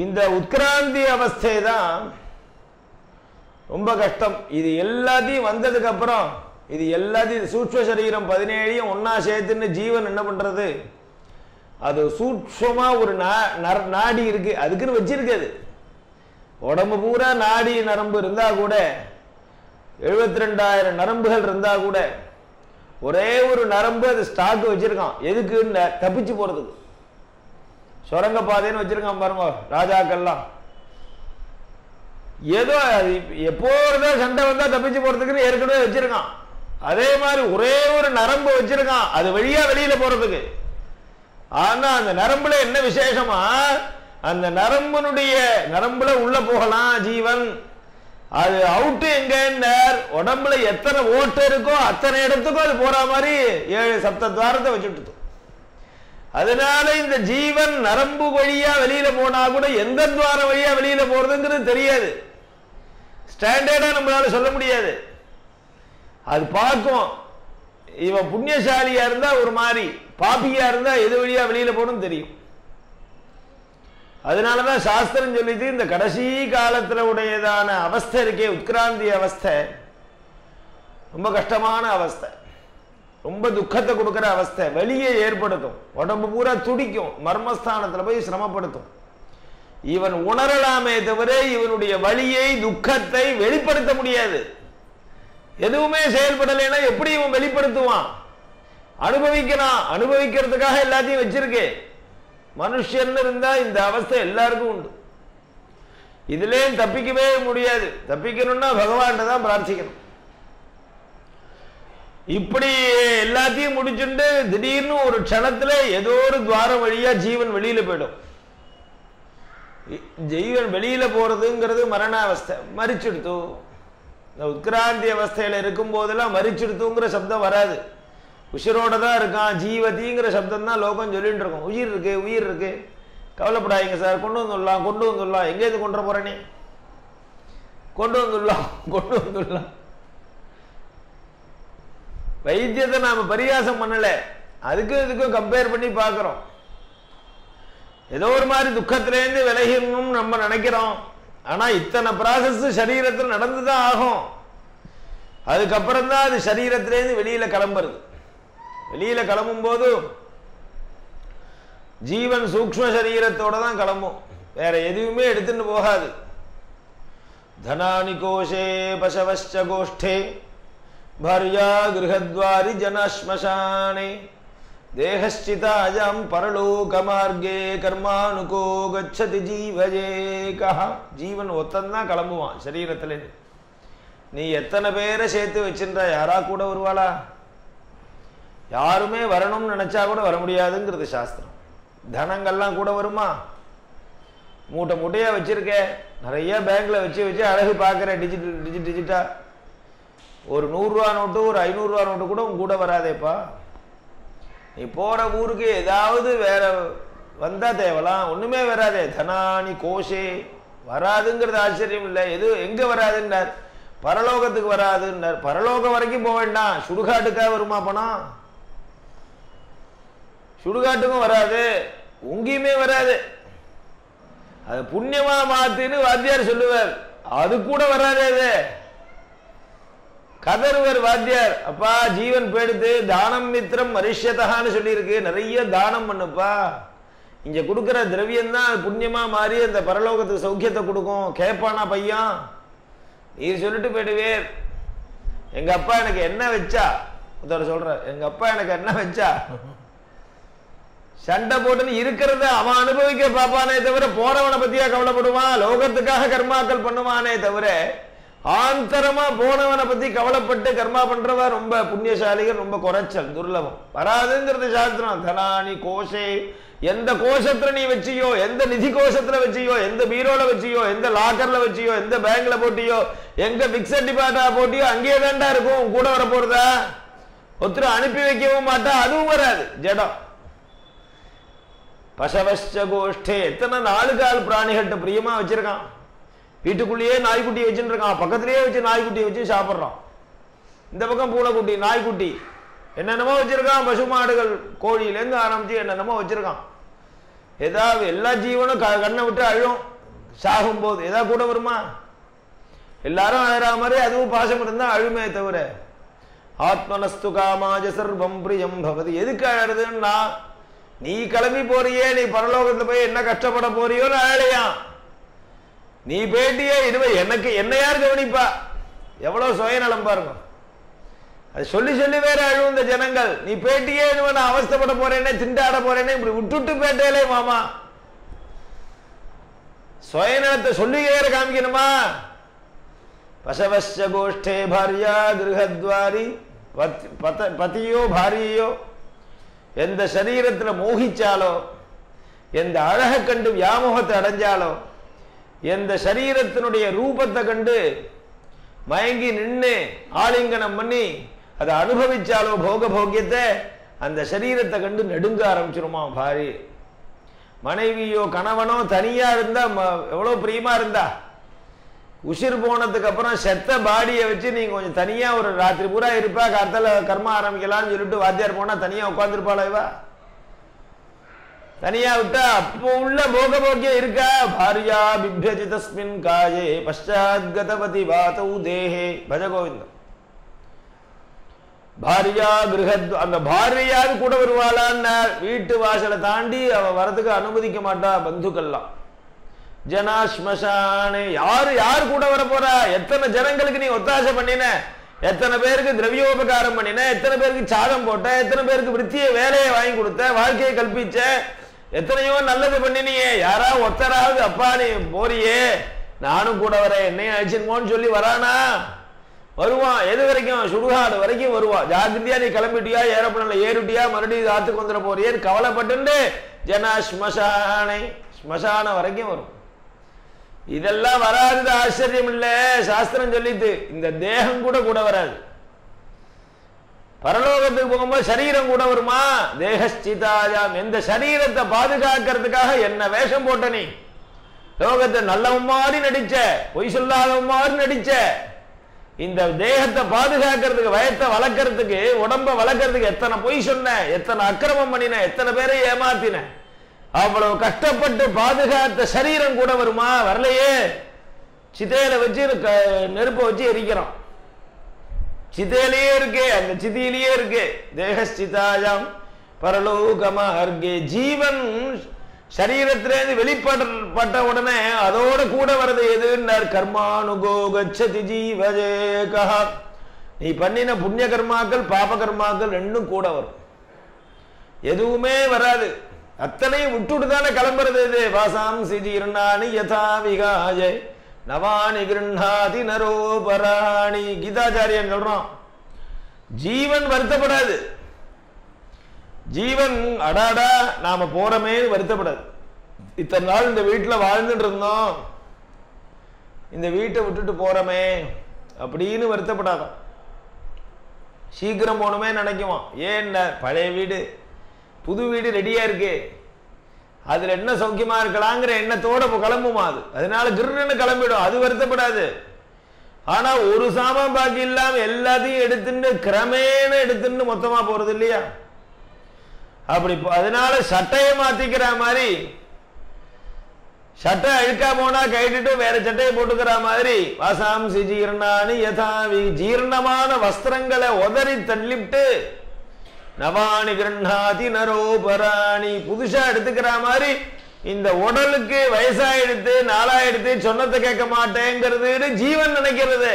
இந்த உட்கிராந்தி அவஸ்தை தான் ரொம்ப கஷ்டம். இது எல்லாத்தையும் வந்ததுக்கு அப்புறம் இது எல்லாத்தையும் சூட்ச சரீரம் 17 ஒன்னா சேர்த்துன்னு ஜீவன் என்ன பண்றது? அது சூட்சமா ஒரு நாடி இருக்கு, அதுக்குன்னு வச்சிருக்காது. உடம்பு பூரா நாடி நரம்பு இருந்தா கூட 72,000 நரம்புகள் இருந்தா கூட ஒரே ஒரு நரம்பு அது ஸ்டாக் வச்சிருக்கான். எதுக்குன்னு தப்பிச்சு போறதுக்கு. சுரங்க பாதைன்னு வச்சிருக்கான் பாருங்க ராஜாக்கள்லாம். ஏதோ எப்போதான் சண்டை வந்தா தப்பிச்சு போறதுக்குன்னு ஏற்கனவே வச்சிருக்கான். அதே மாதிரி ஒரே ஒரு நரம்பு வச்சிருக்கான் அது வழியா வெளியில போறதுக்கு. ஆனா அந்த நரம்புல என்ன விசேஷமா, அந்த நரம்புல உள்ள போகலாம் ஜீவன். அது அவுட்டு எங்க உடம்புல எத்தனை ஓட்டு இருக்கோ அத்தனை இடத்துக்கும் அது போற மாதிரி 7 சப்த துவாரத்தை வச்சுட்டு. அதனால இந்த ஜீவன் நரம்பு வழியா வெளியில போனா கூட எந்த துவாரம் வழியா வெளியில போறதுங்கிறது தெரியாது. ஸ்டாண்டர்டா நம்மளால சொல்ல முடியாது. அது பார்க்கும். இவன் புண்ணியசாலியா இருந்தா ஒரு மாதிரி, பாப்பியா இருந்தா எது வழியா வெளியில போகணும் தெரியும். அதனாலதான் சாஸ்திரம் சொல்லிட்டு இந்த கடைசி காலத்துல உடையதான அவஸ்தை இருக்கே உட்கிராந்தி அவஸ்தை ரொம்ப கஷ்டமான அவஸ்தை, ரொம்ப துக்கத்தை கொடுக்கிற அவஸ்தை. வலியை ஏற்படுத்தும், உடம்பு பூரா துடிக்கும், மர்மஸ்தானத்துல போய் சிரமப்படுத்தும். இவன் உணரலாமே தவிர இவனுடைய வலியை துக்கத்தை வெளிப்படுத்த முடியாது. எதுவுமே செயல்படலைன்னா எப்படி இவன் வெளிப்படுத்துவான்? அனுபவிக்கிறான். அனுபவிக்கிறதுக்காக எல்லாத்தையும் வச்சிருக்கே. மனுஷன் இருந்தா இந்த அவஸ்தை எல்லாருக்கும் உண்டு. இதுலேயும் தப்பிக்கவே முடியாது. தப்பிக்கணும்னா பகவான் தான் பிரார்த்திக்கணும். இப்படி எல்லாத்தையும் முடிச்சுட்டு திடீர்னு ஒரு க்ஷணத்துல ஏதோ ஒரு துவாரம் வழியா ஜீவன் வெளியில போயிடும். ஜீவன் வெளியில போறதுங்கிறது மரண அவஸ்தை. மரிச்சுடுத்து. இந்த உட்கிராந்தி அவஸ்தையில இருக்கும் போதெல்லாம் மரிச்சுடுத்துங்கிற சப்தம் வராது. உயிரோட தான் இருக்கான். ஜீவதிங்கிற சப்தம் தான் லோகம் சொல்லிட்டு இருக்கோம். உயிர் இருக்கு, உயிர் இருக்கு, கவலைப்படாதீங்க சார், கொண்டு வந்துடலாம், கொண்டு வந்துடலாம். எங்க இது கொண்டு போறேனே, கொண்டு வந்துடலாம், கொண்டு வந்துடலாம். வைத்தியத்தை நாம பரிகாசம் பண்ணல, அதுக்கும் இதுக்கும் கம்பேர் பண்ணி பார்க்கிறோம். ஏதோ ஒரு மாதிரி துக்கத்திலேருந்து விலகணும்னு நம்ம நினைக்கிறோம். ஆனா இத்தனை ப்ராசஸ் சரீரத்தில் நடந்துதான் ஆகும். அதுக்கப்புறம் தான் அது சரீரத்திலேருந்து வெளியில கிளம்புறது. வெளியில கிளம்பும் போது ஜீவன் சூக்ஷ்ம சரீரத்தோட தான் கிளம்பும், வேற எதுவுமே எடுத்துட்டு போகாது. தனானி கோஷே பசவச்ச கோஷ்டே பாரியா கிருஹத்வாரி ஜனஸ்மசானே தேகஸ்சிதாஜம் பரலோக மார்க்கே கர்மானுகோ கச்சதி ஜீவஜேகா. ஜீவன் ஒத்தந்தான் கிளம்புவான் சரீரத்திலேருந்து. நீ எத்தனை பேரை சேர்த்து வச்சிருந்தா யாரா கூட வருவாளா? யாருமே வரணும்னு நினைச்சா கூட வர முடியாதுங்கிறது சாஸ்திரம். தனங்கள்லாம் கூட வருமா? மூட்டை மூட்டையா வச்சிருக்க, நிறைய பேங்க்ல வச்சு வச்சு அழகு பார்க்குற டிஜிட்டா. ஒரு 100 ரூபா நோட்டு ஒரு 500 ரூபா நோட்டு கூட உங்க கூட வராதேப்பா. நீ போற ஊருக்கு ஏதாவது வேற வந்தா தேவலாம், ஒண்ணுமே வராதே. தனானி கோஷே வராதுங்கிறது ஆச்சரியம் இல்லை. எது எங்க வராதுன்னார்? பரலோகத்துக்கு வராதுன்னார். பரலோகம் வரைக்கும் போக வேண்டாம், சுடுகாட்டுக்காக வருமா பணம்? சுடுகாட்டுக்கும் வராது, உங்கேயுமே வராது. அது புண்ணியமா மாத்துன்னு வாத்தியார் சொல்லுவார், அது கூட வராது. அது கதறுவர் வாத்தியார், அப்பா ஜீவன் போயிடுத்து, தானம் மித்திரம் மரிஷ்யதான்னு சொல்லியிருக்கு, நிறைய தானம் பண்ணுப்பா. இங்க கொடுக்கிற திரவியம் தான் புண்ணியமா மாறி அந்த பரலோகத்துக்கு சௌக்கியத்தை கொடுக்கும். கேட்பானா பையன்? நீர் சொல்லிட்டு போயிடுவேர், எங்க அப்பா எனக்கு என்ன வச்சா, ஒருத்தர் சொல்ற, எங்க அப்பா எனக்கு என்ன வச்சா, சண்டை போட்டுன்னு இருக்கிறத அவன் அனுபவிக்க பாப்பானே தவிர போறவனை பத்தியா கவலைப்படுவான்? லோகத்துக்காக கர்மாக்கள் பண்ணுவானே தவிர ஆந்தரமா போனவனை பத்தி கவலைப்பட்டு கர்மா பண்றவா ரொம்ப புண்ணியசாலிகள், ரொம்ப குறைச்சல், துர்லபம். வராதுங்கிறது சாஸ்திரம். தனானி கோஷே, எந்த கோஷத்துல நீ வச்சியோ, எந்த நிதி கோஷத்துல வச்சியோ, எந்த பீரோல வச்சியோ, எந்த லாக்கர்ல வச்சியோ, எந்த பேங்க்ல போட்டியோ, எங்க பிக்சட் டிபார்ட்டா போட்டியோ அங்கேயே தாண்டா இருக்கும். கூட வர போறதா? ஒருத்தர் அனுப்பி வைக்கவும் மாட்டா, அதுவும் வராது. ஜடம். பசவச்ச கோஷ்டே, எத்தனை 4 கால் பிராணிகள்கிட்ட பிரியமா வச்சிருக்கான். வீட்டுக்குள்ளேயே நாய்க்குட்டியை வச்சுட்டு இருக்கான், பக்கத்திலேயே வச்சு நாய்க்குட்டியை வச்சு சாப்பிட்றான். இந்த பக்கம் பூனைக்குட்டி, நாய்க்குட்டி, என்னென்னமோ வச்சிருக்கான். பசு மாடுகள், கோழியிலேருந்து ஆரம்பிச்சு என்னென்னமோ வச்சிருக்கான். ஏதாவது எல்லா ஜீவனும் கண்ணை விட்டு அழும் சாகும் போது. ஏதாவது கூட வருமா? எல்லாரும் அழற மாதிரி அதுவும் பாசம் இருந்தா அழுமே தவிர. ஆத்மனஸ்து காமாஜ சர்வம் பிரியம் பவதி. எதுக்கு அழறதுன்னா, நீ கிளம்பி போறியே, நீ பரலோகத்துல போய் என்ன கஷ்டப்பட போறியோன்னு அழலையா. நீ பேட்டியே இதுவே எனக்கு என்ன யார் கவனிப்பா? எவ்வளவு சுயநலம் பாருங்க. அது சொல்லி சொல்லி வேற அழுவும் இந்த ஜனங்கள். நீ பேட்டியே நான் அவஸ்தப்பட போறேனே, திண்டாட போறேனே, இப்படி விட்டுட்டு பேட்டையிலே மாமா. சுயநலத்தை சொல்லி வேற காமிக்கணுமா? பசவஸ்ய கோஷ்டே பாரியா கிரகத்வாரி பதியோ பாரியோ. எந்த சரீரத்துல மோகிச்சாலோ, எந்த அழகை கண்டு வியாமோகத்தை அடைஞ்சாலோ, எந்த சரீரத்தினுடைய ரூபத்தை கண்டு மயங்கி நின்று ஆலிங்கனம் பண்ணி அதை அனுபவிச்சாலோ போக போக்கியத்தை, அந்த சரீரத்தை கண்டு நெடுங்க ஆரம்பிச்சிருமா பாரி. மனைவியோ கணவனோ தனியா இருந்தா எவ்வளவு பிரியமா இருந்தா, உசிர் போனதுக்கு அப்புறம் செத்த பாடியை வச்சு நீங்க கொஞ்சம் தனியா ஒரு ராத்திரி பூரா இருப்பா, காத்தால கர்மா ஆரம்பிக்கலாம்னு சொல்லிட்டு வாத்தியார் போனா தனியா உட்கார்ந்துருப்பாளா இவா? தனியா விட்டா அப்போ உள்ள போக போக்கியம் இருக்கா? பாரியா பிப்யஜி தஸ்மின் காயே பஷாத் கதபதி வாதௌ தேஹே. பஜகோவிந்தம். பாரியா கிரகத், அந்த பாரியாரு கூட வருவாளான்னு வீட்டு வாசலை தாண்டி அவ வரதுக்கு அனுமதிக்க மாட்டா பந்துக்கள்லாம். ஜனா ஸ்மசானே. யாரு யாரு கூட வர போறா? எத்தனை ஜனங்களுக்கு நீ ஒத்தாசை பண்ணின, எத்தனை பேருக்கு திரவியோபகாரம் பண்ணின, எத்தனை பேருக்கு சாதம் போட்ட, எத்தனை பேருக்கு விருத்திய வேலையை வாங்கி கொடுத்த, வாழ்க்கையை கல்பிச்ச, எத்தனையோ நல்லது பண்ணினியே. யாரா ஒத்தராவது அப்பா நீ போறியே நானும் கூட வரேன் என்னையும் அழிச்சுன்னு சொல்லி வரானா? வருவான். எது வரைக்கும்? சுடுகாடு வரைக்கும் வருவான். ஜாகிரதையா நீ கிளம்பிட்டியா, ஏரோப்ளேன்ல ஏறிட்டியா, மறுபடியும் ஆத்துக்கு வந்துட போறியே கவலைப்பட்டு ஜனா ஸ்மசானை, ஸ்மசான வரைக்கும் வரும். இதெல்லாம் வராது ஆச்சரியம் இல்ல. சாஸ்திரம் சொல்லிட்டு இந்த தேகம் கூட கூட வராது. பரலோகத்துக்கு போகும்போது சரீரம் கூட வருமா? தேகஸ்சிதாயாம். எந்த சரீரத்தை பாதுகாக்கிறதுக்காக என்ன வேஷம் போட்ட நீ? லோகத்தை நல்லவன் மாதிரி நடிச்ச, பொய் சொல்லாதவன் மாதிரி நடிச்ச. இந்த தேகத்தை பாதுகாக்கிறதுக்கு, வயத்தை வளர்க்கறதுக்கு, உடம்ப வளர்க்கறதுக்கு எத்தனை பொய் சொன்ன, எத்தனை அக்கிரமம் பண்ணின, எத்தனை பேரை ஏமாத்தின. அவ்வளவு கஷ்டப்பட்டு பாதுகாத்த சரீரம் கூட வருமா? வரலையே. சிதையில வச்சு நெருப்ப வச்சு எரிக்கிறோம். சிதையிலேயே இருக்கு, அந்த சிதியிலேயே இருக்கு. தேகஸ்சிதாயாம் பரலோகமார்கே. ஜீவன் சரீரத்திலேருந்து வெளிப்பட்ட உடனே அதோட கூட வர்றது எதுன்னார்? கர்மானுகோ கச்சதி ஜீவஜேகா. நீ பண்ணின புண்ணிய கர்மாக்கள் பாப கர்மாக்கள் ரெண்டும் கூட வரும். எதுவுமே வராது. அத்தனையும் விட்டுட்டு தானே கிளம்புறது. இது வாசாம்சி ஜீர்ணானி யதா விகாய நவானி கிருண்ணாதி நரோபராணி. கீதாச்சாரியன் சொல்றான், ஜீவன் வருத்தப்படாது. ஜீவன் அடாடா நாம போறமே வருத்தப்படாது. இத்தனை நாள் இந்த வீட்டில் வாழ்ந்துட்டு இருந்தோம், இந்த வீட்டை விட்டுட்டு போறமே அப்படின்னு வருத்தப்படாதான். சீக்கிரம் போகணுமே நினைக்குவான். ஏன்? பழைய வீடு புது வீடு ரெடியா இருக்கு, அதுல என்ன சௌக்கியமா இருக்கலாங்கிற எண்ணத்தோட கிளம்புமா அது. அதனால கிருன்னு கிளம்பிடும். அது வருத்தப்படாது. ஆனா ஒரு சாமான் பாக்கி இல்லாம எல்லாத்தையும் எடுத்துட்டு கிரமேண எடுத்துட்டு மொத்தமா போறது இல்லையா? அப்படி அதனால சட்டையை மாத்திக்கிற மாதிரி, சட்டை அழுக்கா போனா கைட்டு வேற சட்டையை போட்டுக்கிற மாதிரி, வாசாம்சி ஜீர்ணானி யதாவி. ஜீர்ணமான வஸ்திரங்களை உதறி தள்ளிவிட்டு நவானி கிருண்ணாதி நரோபராணி. புதுசா எடுத்துக்கிற மாதிரி இந்த உடலுக்கு வயசாயிடுத்து, நாளாயிடுத்து, சொன்னதை கேட்க மாட்டேங்கிறது ஜீவன் நினைக்கிறது.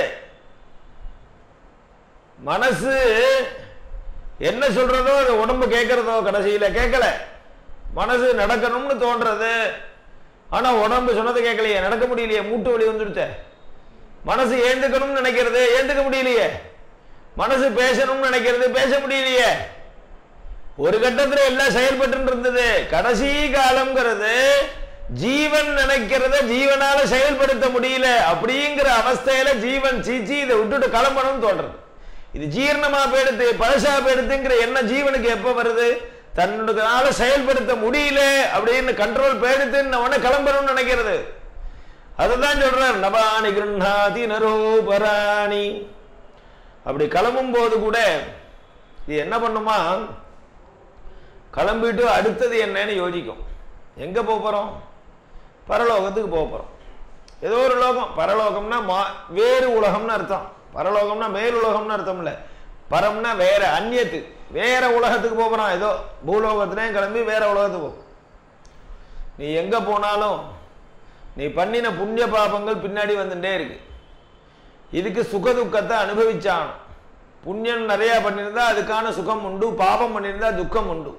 மனசு என்ன சொல்றதோ அது உடம்பு கேட்கறதோ கடைசியில கேட்கல. மனசு நடக்கணும்னு தோன்றது, ஆனா உடம்பு சொன்னதை கேட்கலையே, நடக்க முடியலையே, மூட்டு வலி வந்துடுச்ச. மனசு ஏந்துக்கணும்னு நினைக்கிறது, ஏந்துக்க முடியலையே. மனசு பேசணும்னு நினைக்கிறது, பேச முடியலையே. ஒரு கட்டத்தில் எல்லாம் செயல்பட்டு இருந்தது. கடைசி காலம்ங்கிறது ஜீவன் நினைக்கிறத ஜீவனால செயல்படுத்த முடியல. அப்படிங்கிற அவஸ்தையில ஜீவன் சீச்சி இதை விட்டுட்டு கிளம்பணும்னு தோன்றது. இது ஜீர்ணமா போயிடுத்து, பழசா போயிடுத்துங்கிற என்ன ஜீவனுக்கு எப்ப வருது? தன்னுடைய செயல்படுத்த முடியல அப்படின்னு கண்ட்ரோல் போயிடுத்துன்னு உடனே கிளம்பணும்னு நினைக்கிறது. அதுதான் சொல்றார் நபானி கிருண்ணாதி நரோபராணி. அப்படி கிளம்பும் போது கூட இது என்ன பண்ணுமா? கிளம்பிட்டு அடுத்தது என்னன்னு யோசிக்கும். எங்க போறோம்? பரலோகத்துக்கு போறோம். ஏதோ ஒரு லோகம். பரலோகம்னா வேறு உலகம்னு அர்த்தம். பரலோகம்னா மேலுலகம்னு அர்த்தம் இல்ல. பரம்னா வேற, அந்நியத்து, வேற உலகத்துக்கு போறான். ஏதோ பூலோகத்திலையும் கிளம்பி வேற உலகத்துக்கு போ. நீ எங்க போனாலும் நீ பண்ணின புண்ணிய பாபங்கள் பின்னாடி வந்துட்டே இருக்கு. இதுக்கு சுக துக்கத்தை அனுபவிச்சான். புண்ணியம் நிறைய பண்ணியிருந்தா அதுக்கான சுகம் உண்டு, பாபம் பண்ணியிருந்தா துக்கம் உண்டு.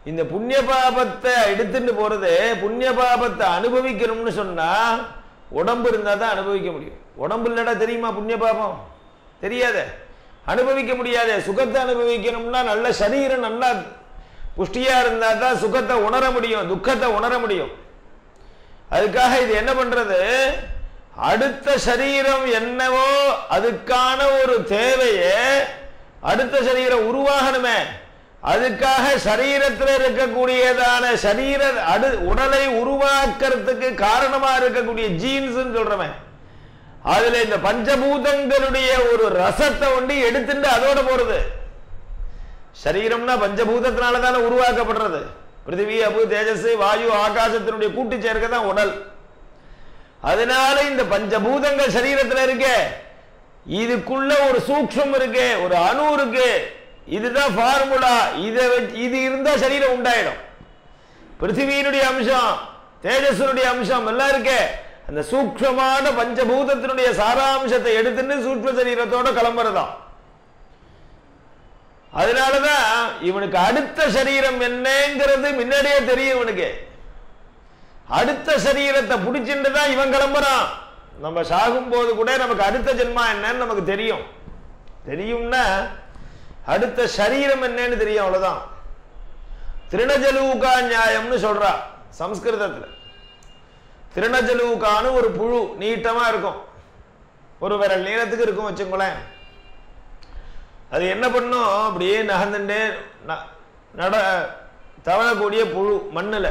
இந்த புண்ணிய பாபத்தை எடுத்துட்டு போறது, புண்ணிய பாபத்தை அனுபவிக்கணும்னு சொன்னா உடம்பு இருந்தா தான் அனுபவிக்க முடியும். உடம்பு இல்லடா தெரியுமா புண்ணிய பாபம்? தெரியாத, அனுபவிக்க முடியாத. சுகத்தை அனுபவிக்கணும்னா நல்ல சரீரம் நல்லா புஷ்டியா இருந்தா தான் சுகத்தை உணர முடியும், துக்கத்தை உணர முடியும். அதுக்காக இது என்ன பண்றது? அடுத்த சரீரம் என்னவோ அதுக்கான ஒரு தேவையே, அடுத்த சரீரம் உருவாகணுமே, அதுக்காக சரீரத்தில் இருக்கக்கூடியதான சரீர உடலை உருவாக்குறதுக்கு காரணமா இருக்கக்கூடிய ஜீன்ஸ் சொல்றவன், அதுல இந்த பஞ்சபூதங்களுடைய ஒரு ரசத்தை ஒண்டி எடுத்துட்டு அதோட போறது. சரீரம்னா பஞ்சபூதத்தினாலதானே உருவாக்கப்படுறது. பிருத்திவி, அபு, தேஜஸ், வாயு, ஆகாசத்தினுடைய கூட்டு சேர்க்க தான் உடல். அதனால இந்த பஞ்சபூதங்கள் சரீரத்தில் இருக்க, இதுக்குள்ள ஒரு சூக்ஷ்மம் இருக்கு, ஒரு அணு இருக்கு. இதுதான் ஃபார்முலா. இது இருந்தா சரீரம் உண்டாயிடும். பிருத்திவியினுடைய அம்சம், தேஜஸனுடைய அம்சம் எல்லாம் இருக்கு. அந்த சூக்ஷ்மமான பஞ்சபூதத்தினுடைய சாராம்சத்தை எடுத்துட்டு சூக்ஷ்ம சரீரத்தோட கிளம்புறதான். அதனாலதான் இவனுக்கு அடுத்த சரீரம் என்னங்கிறது முன்னாடியே தெரியும். இவனுக்கு அடுத்த சரீரத்தை பிடிச்சிட்டு தான் இவன் கிளம்புறான். நம்ம சாகும் போது கூட நமக்கு அடுத்த ஜென்மா என்னன்னு நமக்கு தெரியும். தெரியும்னா அடுத்த சரீரம் என்னன்னு தெரியும், அவ்வளவுதான். திருணஜலூகா நியாயம்னு சொல்றா சம்ஸ்கிருதத்துல. திருணஜலூகான்னு ஒரு புழு நீட்டமா இருக்கும், ஒரு விரல் நீளத்துக்கு இருக்கும் வச்சுங்களேன். அது என்ன பண்ணும்? அப்படியே நகர்ந்துட்டே தவழக்கூடிய புழு மண்ணுல.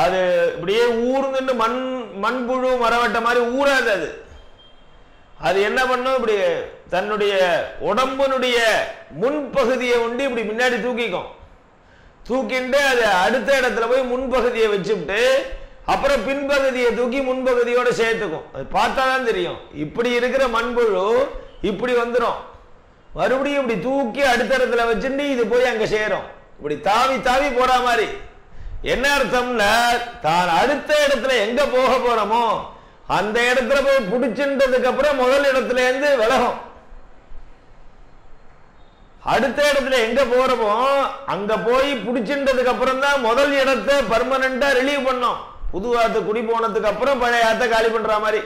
அது இப்படியே ஊர்ந்துட்டு மண்புழு மரவட்ட மாதிரி ஊறாது. அது என்ன பண்ணும்? இப்படி தன்னுடைய உடம்புனுடைய முன்பகுதியை ஒண்டி இப்படி முன்னாடி தூக்கிக்கும். தூக்கிட்டு அது அடுத்த இடத்துல போய் முன்பகுதியை வச்சுட்டு அப்புறம் பின்பகுதியை தூக்கி முன்பகுதியோட சேர்த்துக்கும். அது பார்த்தாதான் தெரியும். இப்படி இருக்கிற மண்புழு இப்படி வந்துடும், மறுபடியும் இப்படி தூக்கி அடுத்த இடத்துல வச்சுட்டு இது போய் அங்க சேரும். இப்படி தாவி தாவி போற மாதிரி. என்ன அர்த்தம்னா, தான் அடுத்த இடத்துல எங்க போக போறோமோ அந்த இடத்துல போய் பிடிச்சின்றதுக்கு அப்புறம் முதல் இடத்துல இருந்து விலகும். அடுத்த இடத்துல எங்க போறோமோ அங்க போய் பிடிச்சின்றதுக்கு அப்புறம் தான் முதல் இடத்தை பர்மனண்டா ரிலீவ் பண்ணோம். புது ஆத்து குடி போனதுக்கு அப்புறம் பழைய ஆத்த காலி பண்ற மாதிரி.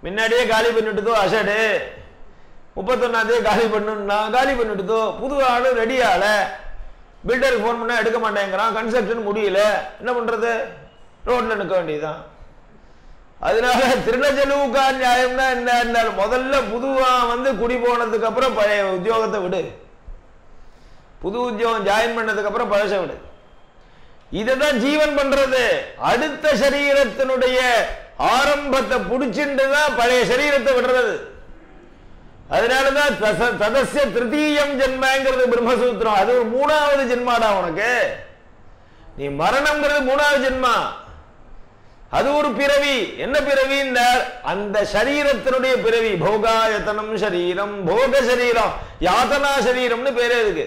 முன்னாடியே காலி பண்ணிட்டுதோ, அசடு 31 காலி பண்ணுன்னா காலி பண்ணிட்டுதோ, புது ஆளு ரெடி ஆல, பில்டருக்கு போன் பண்ணா எடுக்க மாட்டேங்கிறான், கன்ஸ்ட்ரக்ஷன் முடியல, என்ன பண்றது? ரோட்ல நிற்க வேண்டியதுதான். அதனால திருணஜலூகா நியாயம்னா என்ன? முதல்ல புதுவா குடி போனதுக்கு அப்புறம் பழைய உத்தியோகத்தை விடு, புது உத்தியோகம் ஜாயின் பண்ணதுக்கு அப்புறம் பழச விடு. இதுதான் ஜீவன் பண்றது. அடுத்த சரீரத்தினுடைய ஆரம்பத்தை புடிச்சுட்டு தான் பழைய சரீரத்தை விடுறது. அதனாலதான் ததஸ்ய திருத்தீயம் ஜென்மங்கிறது பிரம்மசூத்திரம். அது ஒரு 3வது ஜென்மாடா உனக்கு. நீ மரணம்ங்கிறது 3வது ஜென்மா. அது ஒரு பிறவி. என்ன பிறவி? அந்த சரீரத்தினுடைய பிறவி. போகாயத்தனம் சரீரம், போக சரீரம், யாத்தனா சரீரம்னு பேரே இருக்கு.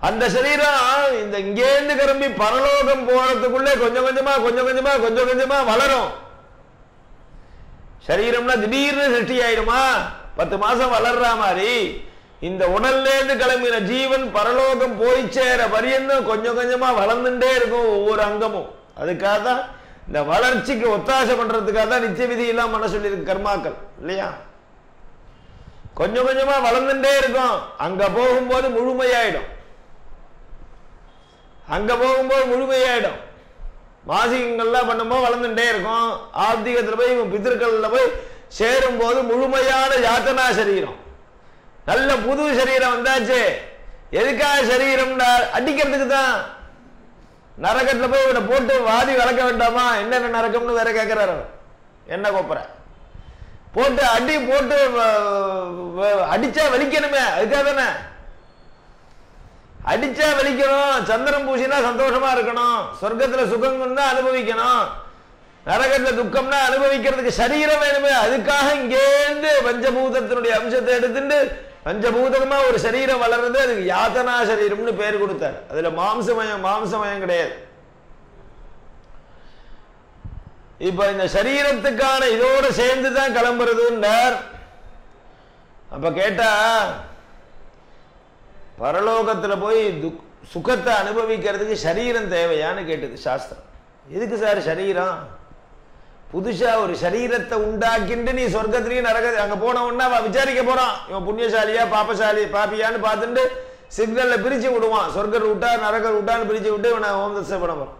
அந்த சரீரம் இந்த இங்கேருந்து கிளம்பி பரலோகம் போறதுக்குள்ளே கொஞ்சம் கொஞ்சமா வளரும். சரீரம்னா திடீர்னு சிருஷ்டி ஆயிடுமா? 10 மாசம் வளர்ற மாதிரி இந்த உடல்ல இருந்து கிளம்பின ஜீவன் பரலோகம் போய் சேர பரியன்னும் கொஞ்சம் கொஞ்சமா வளர்ந்துட்டே இருக்கும் ஒவ்வொரு அங்கமும். அதுக்காக தான் இந்த வளர்ச்சிக்கு ஒத்தாசை பண்றதுக்காக தான் நித்திய விதி எல்லாம் பண்ண சொல்லியிருக்கு கர்மாக்கள் இல்லையா? கொஞ்சம் கொஞ்சமா வளர்ந்துட்டே இருக்கும். அங்க போகும்போது முழுமையாயிடும். மாசிகங்கள்லாம் பண்ணும்போது வளர்ந்துட்டே இருக்கும். ஆப்திகத்துல போய் பித்திருக்கள்ல போய் சேரும் போது முழுமையான யாத்தனா சரீரம், நல்ல புது சரீரம் வந்தாச்சு. எதுக்காக சரீரம்னா அடிக்கிறதுக்கு தான். நரகத்துல போய் இவனை போட்டு வாதி வளர்க்க வேண்டாமா? என்னென்ன நரகம்னு வேற கேட்கிறாரு. என்ன கோப்பற போட்டு அடிச்சா வலிக்கணுமே, அதுக்காக தானே. அடிச்சா வலிக்கணும், சந்திரன் பூசினா சந்தோஷமா இருக்கணும், சொர்க்கத்துல சுகம்னா அனுபவிக்கணும், நரகத்துல துக்கம்னா அனுபவிக்கிறதுக்கு சரீரம் வேணுமே. அதுக்காக இங்கேருந்து பஞ்சபூதத்தினுடைய அம்சத்தை எடுத்துட்டு பஞ்சபூதமா ஒரு சரீரம் வளர்றது, அதுக்கு யாத்தனா சரீரம்னு பேர் கொடுத்தார். அதுல மாம்சமயம் கிடையாது. இப்ப இந்த சரீரத்துக்கான இதோடு சேர்ந்துதான் கிளம்புறதுன்னார். அப்ப கேட்டா பரலோகத்துல போய் சுகத்தை அனுபவிக்கிறதுக்கு சரீரம் தேவையான்னு கேட்டது சாஸ்திரம். எதுக்கு சார் சரீரம்? புதுசா ஒரு சரீரத்தை உண்டாக்கிட்டு நீ சொர்க்கத்திலையும் நரக அங்க போன உடனே விசாரிக்க போறான், இவன் புண்ணியசாலியா பாப்பியான்னு பார்த்துட்டு சிக்னல்ல பிரிச்சு விடுவான். சொர்க்க ரூட்டா நரக ரூட்டான்னு பிரிச்சு விட்டு இவனை ஹோமதசை பண்ண போறான்.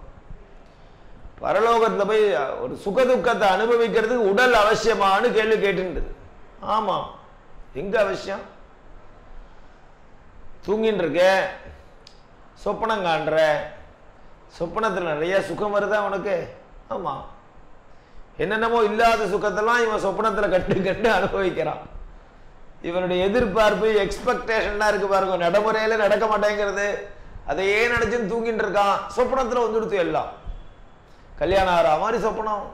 பரலோகத்துல போய் ஒரு சுகதுக்கத்தை அனுபவிக்கிறதுக்கு உடல் அவசியமானு கேள்வி கேட்டு. ஆமா, எங்க அவசியம்? தூங்கின்னு இருக்க, சொப்பனம் காண்ற, சொப்பனத்துல நிறைய சுகம் வருதா உனக்கு? ஆமா, என்னென்னமோ இல்லாத சுகத்தெல்லாம் இவன் சொப்பனத்துல கட்டு அனுபவிக்கிறான். இவனுடைய எதிர்பார்ப்பு எக்ஸ்பெக்டேஷன் இருக்கு பாருங்க, நடைமுறையில நடக்க மாட்டேங்கிறது. அதையே நினைச்சுன்னு தூங்கிட்டு இருக்கான். சொப்பனத்துல வந்துடுத்து எல்லாம். கல்யாணம் ஆகிற மாதிரி சொப்பனம்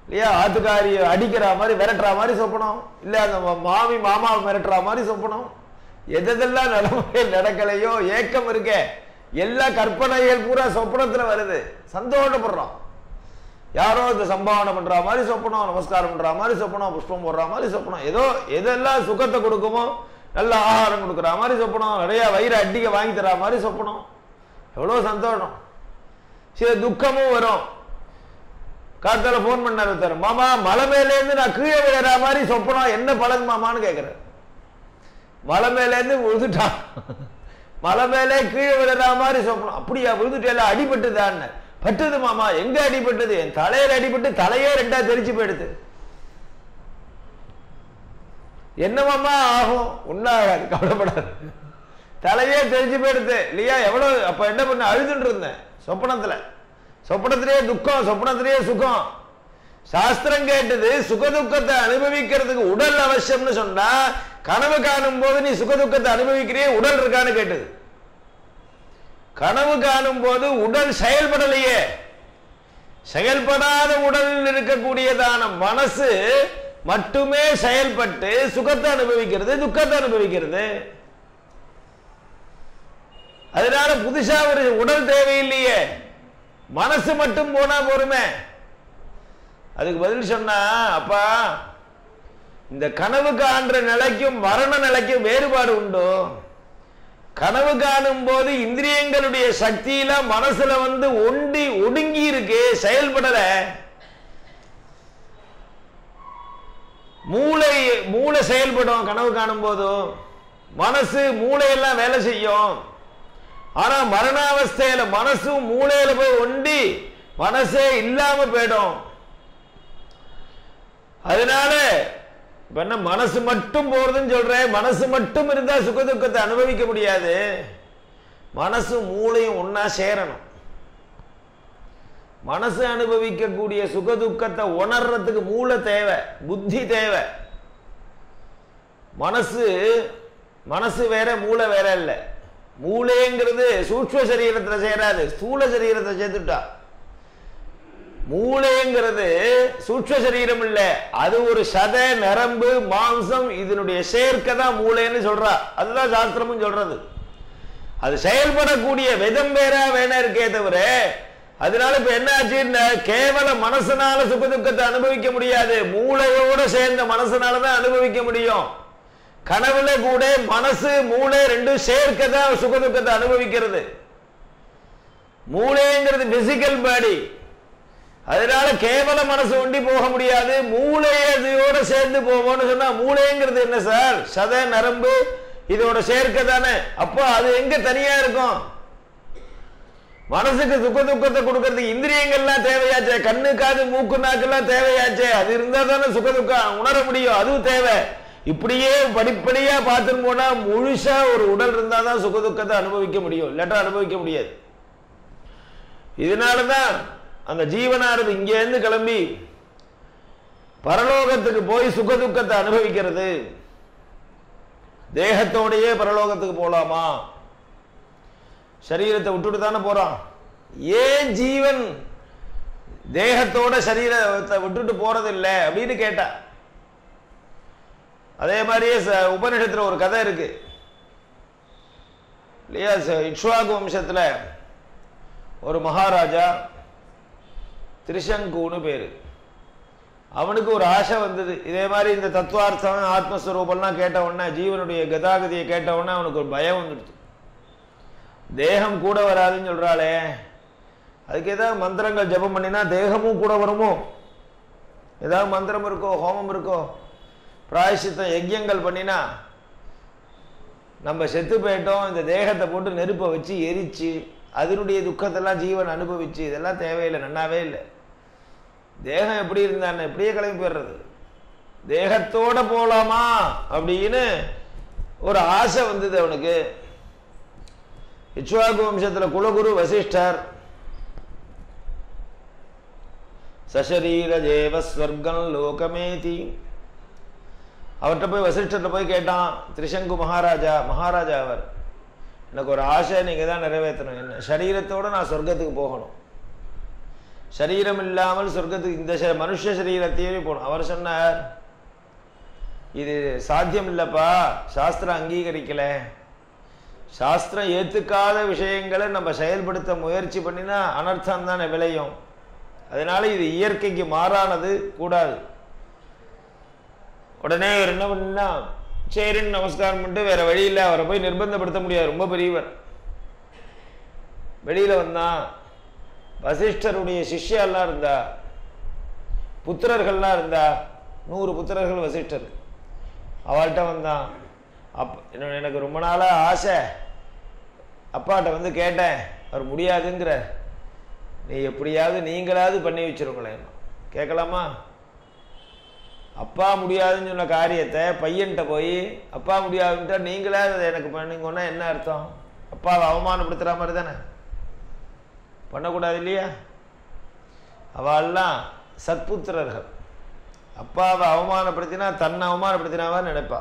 இல்லையா, ஆத்துக்காரி அடிக்கிற மாதிரி விரட்டுற மாதிரி சொப்பனம், இல்ல அந்த மாமி மாமாவை மிரட்டுற மாதிரி சொப்பனம். எதெல்லாம் நடைமுறையில் நடக்கலையோ ஏக்கம் இருக்க, எல்லா கற்பனைகள் பூரா சொப்பனத்துல வருது. சந்தோஷப்படுறான். யாரோ இந்த சம்பாவனை பண்ற மாதிரி சொப்பனம், நமஸ்காரம் பண்ற மாதிரி சொப்பனம், புஷ்பம் போடுற மாதிரி சொப்பனம், ஏதோ எதெல்லாம் சுகத்தை கொடுக்குமோ, நல்ல ஆகாரம் கொடுக்குற மாதிரி சொப்பனம், நிறைய வயிறு அட்டிக்க வாங்கி தர மாதிரி சொப்பனம். எவ்வளவு சந்தோஷம். சில துக்கமும் வரும். காத்தால போன் பண்ணாரு ஒருத்தர், மாமா மலை மேலேருந்து நான் கீழே விழுற மாதிரி சொப்பனம், என்ன பலன் மாமான்னு கேட்கிறேன். மலை மேலேருந்து விழுதுட்டான், மலை மேலே கீழே விழுற மாதிரி சொப்பனம். அப்படியா, விழுதுட்டு எல்லாம் அடிபட்டுதான்? பட்டுது மாமா. எங்க அடிபட்டது? என் தலையில அடிபட்டு தலையே ரெண்டா தெரிச்சு போயிடுது. என்ன மாமா ஆகும்? ஒன்னாகாது, கவலைப்படாது. தலையே தெரிஞ்சு போயிடுது இல்லையா? எவ்வளவு அப்ப என்ன பண்ண, அழுதுட்டு இருந்தேன் சொப்பனத்திலேயே துக்கம், சொப்பனத்திலேயே சுகம். சாஸ்திரம் கேட்டது சுகதுக்கத்தை அனுபவிக்கிறதுக்கு உடல் அவசியம்னு சொன்னா, கனவு காணும் போது நீ சுகதுக்கத்தை அனுபவிக்கிறியே, உடல் இருக்கான்னு கேட்டது. கனவு காணும் போது உடல் செயல்படலையே. செயல்படாத உடலில் இருக்கக்கூடியதான மனசு மட்டுமே செயல்பட்டு சுகத்தை அனுபவிக்கிறது, துக்கத்தை அனுபவிக்கிறது. அதனால புதுசா ஒரு உடல் தேவையில்லையே, மனசு மட்டும் போனா போருமே. அதுக்கு பதில் சொன்னா, அப்பா இந்த கனவு காண்ற நிலைக்கும் மரண நிலைக்கும் வேறுபாடு உண்டோ? கனவு காணும் போது இந்திரியங்களுடைய சக்தியில மனசுல ஒடுங்கி இருக்கு, செயல்படல. மூளை செயல்படும் கனவு காணும் போதும், மனசு மூளையெல்லாம் வேலை செய்யும். ஆனா மரணாவஸ்தையில மனசும் மூளையில போய் ஒண்டி மனசே இல்லாம போயிடும். அதனால என்ன மனசு மட்டும் போறதுன்னு சொல்றேன். மனசு மட்டும் இருந்தா சுகதுக்கத்தை அனுபவிக்க முடியாது. மனசு மூளையும் ஒன்னா சேரணும். மனசு அனுபவிக்கக்கூடிய சுகதுக்கத்தை உணர்றதுக்கு மூளை தேவை, புத்தி தேவை. மனசு வேற மூளை வேற இல்ல. மூளைங்கிறது சூக்ஷ்ம சரீரத்துல சேராது, ஸ்தூல சரீரத்தை சேர்த்துட்டா. மூளைங்கிறது சூக்ஷ்ம சரீரம் இல்ல, அது ஒரு சத நரம்பு மாம்சம், இதனுடைய சேர்க்கை தான் மூளைன்னு சொல்றா. அதுதான் சாஸ்திரமும் சொல்றது. அது செயல்படக்கூடிய விதம் வேணா இருக்கே தவிர. அதனால இப்ப என்ன ஆச்சுன்னா, கேவல மனசனால சுகதுக்கத்தை அனுபவிக்க முடியாது, மூளையோட சேர்ந்த மனசனாலதான் அனுபவிக்க முடியும். கனவுல கூட மனசு மூளை ரெண்டும் சேர்க்கதான் சுகதுக்கத்தை அனுபவிக்கிறது. மூளைங்கிறது பிசிக்கல் பாடி. அதனால கேவல மனசு ஒண்டி போக முடியாது, மூளையோட சேர்ந்து போவோம்னு சொன்னா, மூளைங்கிறது என்ன சார்? சத நரம்பு இதோட சேர்க்க தானே. அப்போ அது எங்க தனியா இருக்கும்? மனசுக்கு சுகதுக்கத்தை கொடுக்கறதுக்கு இந்திரியங்கள்லாம் தேவையாச்சே, கண்ணு காது மூக்கு நாக்கெல்லாம் தேவையாச்சே. அது இருந்தா தானே சுகதுக்கம் உணர முடியும், அதுவும் தேவை. இப்படியே படிப்படியா பார்த்துன்னு போனா முழுசா ஒரு உடல் இருந்தாதான் சுகதுக்கத்தை அனுபவிக்க முடியும், இல்லாட்டா அனுபவிக்க முடியாது. இதனாலதான் அந்த ஜீவனானது இங்கே இருந்து கிளம்பி பரலோகத்துக்கு போய் சுகதுக்கத்தை அனுபவிக்கிறது. தேகத்தோடையே பரலோகத்துக்கு போலாமா சரீரத்தை விட்டுட்டு தானே போறான். ஏன் ஜீவன் தேகத்தோட சரீரத்தை விட்டுட்டு போறது இல்லை அப்படின்னு கேட்டா. அதே மாதிரியே உபநிஷத்துல ஒரு கதை இருக்கு இல்லையா? இக்ஷ்வாகு வம்சத்துல ஒரு மகாராஜா திரிசங்குன்னு பேரு. அவனுக்கு ஒரு ஆசை வந்தது. இதே மாதிரி இந்த தத்துவார்த்தம் ஆத்மஸ்வரூபம்லாம் கேட்ட உடனே, ஜீவனுடைய கதாகதியை கேட்ட உடனே அவனுக்கு ஒரு பயம் வந்துடுது. தேகம் கூட வராதுன்னு சொல்றாளே, அதுக்கு ஏதாவது மந்திரங்கள் ஜபம் பண்ணினா தேகமும் கூட வருமோ? ஏதாவது மந்திரம் இருக்கோ, ஹோமம் இருக்கோ, பிராயசித்தம் யஜ்யங்கள் பண்ணினா நம்ம செத்து போயிட்டோம், இந்த தேகத்தை போட்டு நெருப்பை வச்சு எரிச்சு அதனுடைய துக்கத்தெல்லாம் ஜீவன் அனுபவிச்சு, இதெல்லாம் தேவையில்லை, நன்னாவே இல்லை. தேகம் எப்படி இருந்தான்னு எப்படியே கிளம்பி போயிடுறது. தேகத்தோட போலாமா அப்படின்னு ஒரு ஆசை வந்தது அவனுக்கு. இக்ஷ்வாகு வம்சத்துல குலகுரு வசிஷ்டர் சசரீர ஜேவ ஸ்வர்கம் லோகமேதி. அவர்கிட்ட போய் வசிஷ்டர்கிட்ட போய் கேட்டான் திரிசங்கு மகாராஜா அவர், எனக்கு ஒரு ஆசை நீங்க தான் நிறைவேற்றணும். என்ன சரீரத்தோட நான் சொர்க்கத்துக்கு போகணும், சரீரம் இல்லாமல் சொர்க்கத்துக்கு இந்த மனுஷ சரீரத்தையே போகணும். அவர் சொன்னார், இது சாத்தியம் இல்லப்பா, சாஸ்திரம் அங்கீகரிக்கல. சாஸ்திரம் ஏத்துக்காத விஷயங்களை நம்ம செயல்படுத்த முயற்சி பண்ணினா அனர்த்தம் தானே விளையும். அதனால இது இயற்கைக்கு மாறானது, கூடாது. உடனே அவர் என்ன பண்ணா, சரின்னு நமஸ்காரம் பண்ணிட்டு வேற வழியில் அவரை போய் நிர்பந்தப்படுத்த முடியாது, ரொம்ப பெரியவர். வெளியில வந்தான். வசிஷ்டருடைய சிஷ்யெல்லாம் இருந்தா, புத்திரர்கள்லாம் இருந்தா, 100 புத்திரர்கள் வசிஷ்டர். அவள்கிட்ட வந்தான். எனக்கு ரொம்ப நாளா ஆசை, அப்பாட்ட வந்து கேட்டேன், அவர் முடியாதுங்கிற, நீ எப்படியாவது நீங்களாவது பண்ணி வச்சிருங்களேன். கேட்கலாமா? அப்பா முடியாதுன்னு சொன்ன காரியத்தை பையன்கிட்ட போய் அப்பா முடியாதுன்ட்டா நீங்களாவது அதை எனக்கு பண்ணிங்கன்னா என்ன அர்த்தம்? அப்பாவை அவமானப்படுத்துற மாதிரி தானே, பண்ணக்கூடாது இல்லையா? அவெல்லாம் சத்புத்திரர்கள். அப்பாவை அவமானப்படுத்தினா தன்னை அவமானப்படுத்தினாவா நினைப்பா.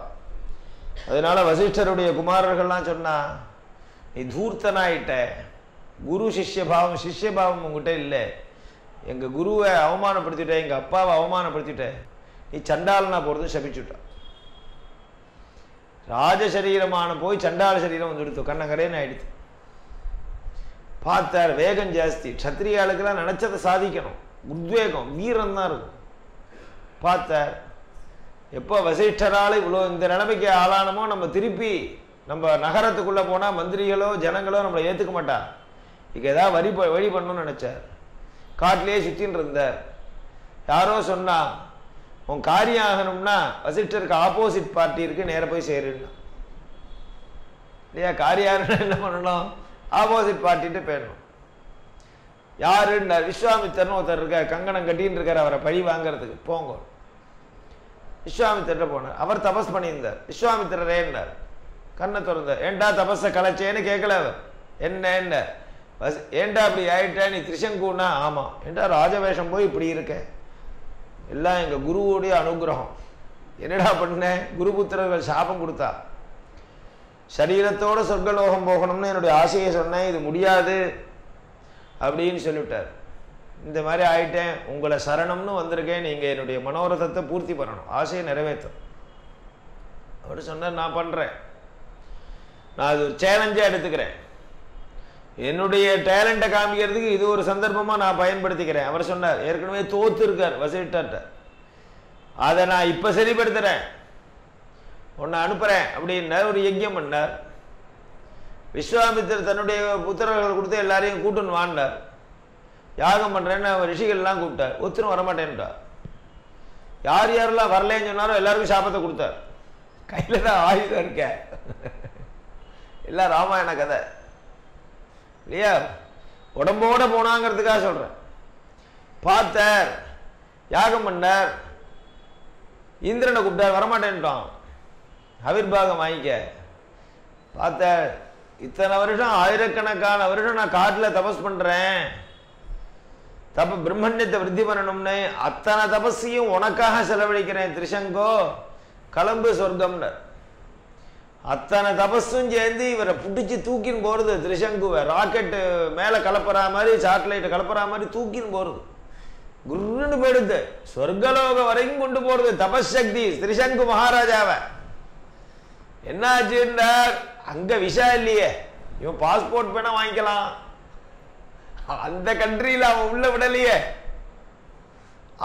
அதனால வசிஷ்டருடைய குமாரர்கள்லாம் சொன்னா, நீ தூர்த்தனாயிட்ட, குரு சிஷ்யபாவம் உங்ககிட்ட இல்லை, எங்க குருவை அவமானப்படுத்திட்ட, எங்க அப்பாவை அவமானப்படுத்திட்ட, நீ சண்டாளனா போறது சபிச்சுட்ட. ராஜசரீரமான போய் சண்டாள சரீரம் வந்து எடுத்து கண்ணங்கரேன்னு ஆயிடுத்து. பார்த்தார், வேகம் ஜாஸ்தி, க்ஷத்ரியாளுக்கெல்லாம் நினைச்சதை சாதிக்கணும், உத்வேகம் வீரம் தான் இருக்கும். பார்த்தார், எப்போ வசிஷ்டரால் இவ்வளோ இந்த நிலைமைக்கு ஆளானமோ, நம்ம திருப்பி நம்ம நகரத்துக்குள்ள போனா மந்திரிகளோ ஜனங்களோ நம்மளை ஏத்துக்க மாட்டா, இங்க ஏதாவது வழி பண்ணணும்னு நினைச்சார். காட்டிலேயே சுத்தின்னு இருந்தார். யாரோ சொன்னா, உன் காரியம் ஆகணும்னா வசிஷ்டருக்கு ஆப்போசிட் பார்ட்டி இருக்கு, நேர போய் சேருன்னா இல்லையா? காரியம் என்ன பண்ணணும்? ஆப்போசிட் பார்ட்டிட்டு போயிடணும். யாருன்னார்? விஸ்வாமித்திரன்னு ஒருத்தர் இருக்கார், கங்கணம் கட்டின்னு இருக்கார், அவரை பழி வாங்கறதுக்கு போங்க. விஸ்வாமித்திர போனார். அவர் தபஸ் பண்ணியிருந்தார். விஸ்வாமித்திரரேன்னார். கண்ணை திறந்தார். ஏண்டா தபஸை கலைச்சேன்னு கேட்கல அவர். என்ன ஏண்டா அப்படி ஆயிட்ட, நீ திரிசங்குன்னா? ஆமா. ஏண்டா ராஜவேஷம் போய் இப்படி இருக்க? எல்லாம் எங்க குருவுடைய அனுகிரகம். என்னடா பண்ண? குருபுத்திரர்கள் சாபம் கொடுத்தா, சரீரத்தோட சொர்க்கலோகம் போகணும்னு என்னுடைய ஆசையை சொன்னேன், இது முடியாது அப்படின்னு சொல்லிவிட்டார். இந்த மாதிரி ஆயிட்டேன், உங்களை சரணம்னு வந்திருக்கேன், நீங்க என்னுடைய மனோரதத்தை பூர்த்தி பண்ணணும், ஆசையை நிறைவேற்றும். அவர் சொன்னார், நான் பண்றேன், நான் அது ஒரு சேலஞ்சா எடுத்துக்கிறேன், என்னுடைய டேலண்ட்டை காமிக்கிறதுக்கு இது ஒரு சந்தர்ப்பமா நான் பயன்படுத்திக்கிறேன். அவர் சொன்னார், ஏற்கனவே தோத்து இருக்கார் வசிஷ்டர்கிட்ட, அதை நான் இப்ப சரிப்படுத்துறேன், உன்னை அனுப்புறேன் அப்படின்னார். ஒரு யஜ்யம் பண்ணார். விஸ்வாமித்திரர் தன்னுடைய புத்திரர்கள் கொடுத்து எல்லாரையும் கூட்டுன்னு வாண்டார். யாகம் பண்றேன்னு ரிஷிகள்லாம் கூப்பிட்டார். ஒருத்தரும் வரமாட்டேன்ட்டார். யார் யாரெல்லாம் வரலன்னு சொன்னாரோ எல்லாருக்கும் சாபத்தை கொடுத்தார். கையில தான் ஆயுதம் இருக்க. எல்லாம் ராமாயண கதை இல்லையா? உடம்போட போனாங்கிறதுக்காக சொல்றேன். பார்த்தார், யாகம் பண்ணார், இந்திரனை கூப்பிட்டார், வரமாட்டேன்ட்டான். அவிர்பாகம் வாங்கிக்க. பார்த்தார், இத்தனை வருஷம் ஆயிரக்கணக்கான வருஷம் நான் காட்டுல தபஸ் பண்றேன், பிரம்மண்யத்தை விருத்தி பண்ணணும்னு அத்தனை தபஸையும் உனக்காக செலவழிக்கிறேன், திரிசங்கோ கிளம்பு சொர்க்கம்னு. அத்தனை தபஸும் சேர்ந்து இவரை பிடிச்சி தூக்கின்னு போறது. திரிசங்குவை ராக்கெட் மேல கலப்புறா மாதிரி, சாட்டலைட் கலப்புறா மாதிரி தூக்கின்னு போறது. குருன்னு போயிடுது, சொர்க்கலோகம் வரைக்கும் கொண்டு போறது தபசக்தி திரிசங்கு மகாராஜாவை. என்ன ஆச்சுன்னார், அங்க விசா இல்லையே, இவன் பாஸ்போர்ட் வேணா வாங்கிக்கலாம், அந்த கண்ட்ரியில அவன் உள்ள விடலையே.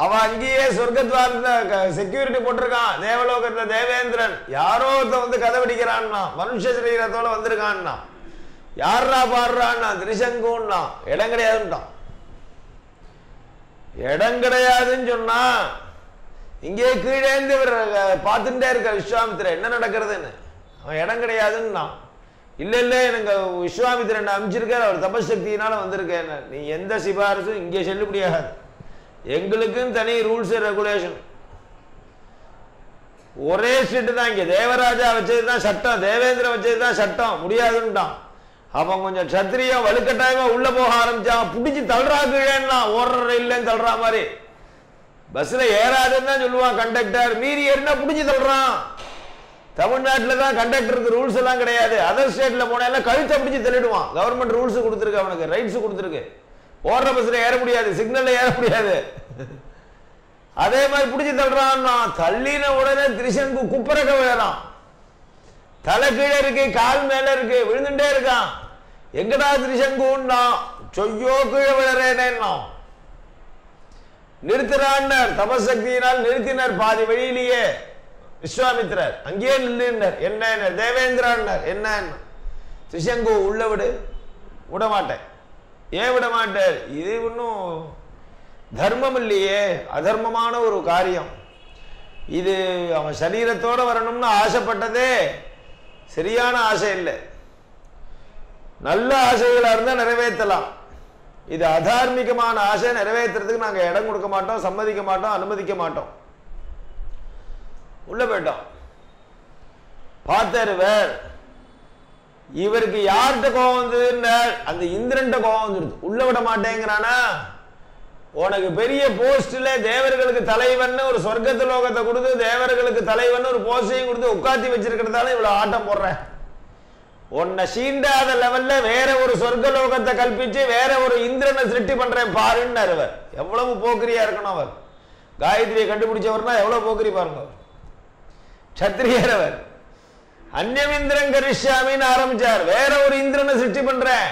அவன் அங்கேயே சொர்க்கத்வாரத்துல செக்யூரிட்டி போட்டிருக்கான். தேவலோகத்துல தேவேந்திரன் யாரோ வந்து கதை பிடிக்கிறான்னா, மனுஷ சரீரத்தோட வந்திருக்கான்னா, யாரா பாடுறான்னா திரிசங்குன்னா, இடம் கிடையாதுன்ட்டான். இடம் கிடையாதுன்னு சொன்னா இங்கே கீழேந்து இவர் பார்த்துட்டே இருக்க விஸ்வாமித்திரன் என்ன நடக்கிறதுன்னு. அவன் இடம் கிடையாதுன்னா, இல்ல இல்ல எனக்கு விஸ்வாமித்திரன் அனுப்பிச்சிருக்கார், அவர் தபசக்தியினால வந்திருக்கேன். நீ எந்த சிபாரிசும் இங்கே செல்லுபடியாகாது, எங்களுக்குன்னு தனி ரூல்ஸ் ரெகுலேஷன். ஒரே ஸ்ட்ரிக்ட் தான் இங்க. தேவராஜா வச்சதுதான் சட்டம், தேவேந்திர வச்சதுதான் சட்டம், முடியாதுன்ட்டான். அவன் கொஞ்சம் சத்திரியம் வலுக்கட்டாயமா உள்ள போக ஆரம்பிச்சான். பிடிச்சி தள்ளுறா கீழேன்னா, ஓடுற இல்லைன்னு தள்ளுறா மாதிரி. பஸ்ல ஏறாதுன்னு தான் சொல்லுவான் கண்டக்டர், மீறி ஏறினா பிடிச்சி தள்ளுறான். தமிழ்நாட்டில் தான் கண்டக்டருக்கு ரூல்ஸ் எல்லாம் கிடையாது. அதர் ஸ்டேட்ல போனா கழுத்தை பிடிச்சி தள்ளிடுவான். கவர்மெண்ட் ரூல்ஸ் கொடுத்துருக்கு, அவனுக்கு ரைட்ஸ் கொடுத்துருக்கு. ஓடுற பஸ்ல ஏற முடியாது, சிக்னல்ல ஏற முடியாது. அதே மாதிரி பிடிச்சி தள்ளுறான்னா, தள்ளின உடனே திரிசங்கு குப்பரக்க விழறான். தலை கீழே இருக்கு, கால் மேல இருக்கு, விழுந்துட்டே இருக்கான். எங்கடா திரிசங்குன்னா, சொய்யோ கீழே விழறேன்னா நிறுத்துறான்னார். தபசக்தியினால் நிறுத்தினார் பாதி வழியிலேயே விஸ்வாமித்திரர். அங்கேயே நில்லுன்னார். என்ன தேவேந்திரான்னார். என்ன திரிசங்கு உள்ள விடு, விட மாட்டேன். ஏன் விட மாட்டார்? இது ஒன்றும் தர்மம் இல்லையே, அதர்மமான ஒரு காரியம் இது. அவன் சரீரத்தோட வரணும்னு ஆசைப்பட்டதே சரியான ஆசை இல்லை. நல்ல ஆசைகளா இருந்தா நிறைவேற்றலாம். இது அதார்மிகமான ஆசை, நிறைவேற்றுறதுக்கு நாங்க இடம் கொடுக்க மாட்டோம், சம்மதிக்க மாட்டோம், அனுமதிக்க மாட்டோம். உள்ள போயிட்டோம். பார்த்தாரு வேர், இவருக்கு யார்கிட்ட கோபம் வந்ததுன்னு, அந்த இந்திரன்ட்ட கோபம் வந்துடுது. உள்ள விட மாட்டேங்கிறானா, உனக்கு பெரிய போஸ்ட்ல தேவர்களுக்கு தலைவன் ஒரு சொர்க்கத்து லோகத்தை கொடுத்து, தேவர்களுக்கு தலைவன் ஒரு போஸ்டையும் கொடுத்து உட்காத்தி வச்சிருக்கிறதால இவ்வளவு ஆட்டம் போடுறேன். உன்னை சீண்டாத லெவல்ல வேற ஒரு சொர்க்க லோகத்தை கல்பிச்சு வேற ஒரு இந்திரனை சிருஷ்டி பண்றேன் பாருன்னு அவர். எவ்வளவு போக்கிரியா இருக்கணும் அவர். காயத்ரியை கண்டுபிடிச்சவர்னா எவ்வளவு போக்கிரி பாருங்க. சத்திரியர் அவர். அந்நியமிந்திரன் கரிஷ்யாமின்னு ஆரம்பிச்சார். வேற ஒரு இந்திரனை சிருஷ்டி பண்றேன்.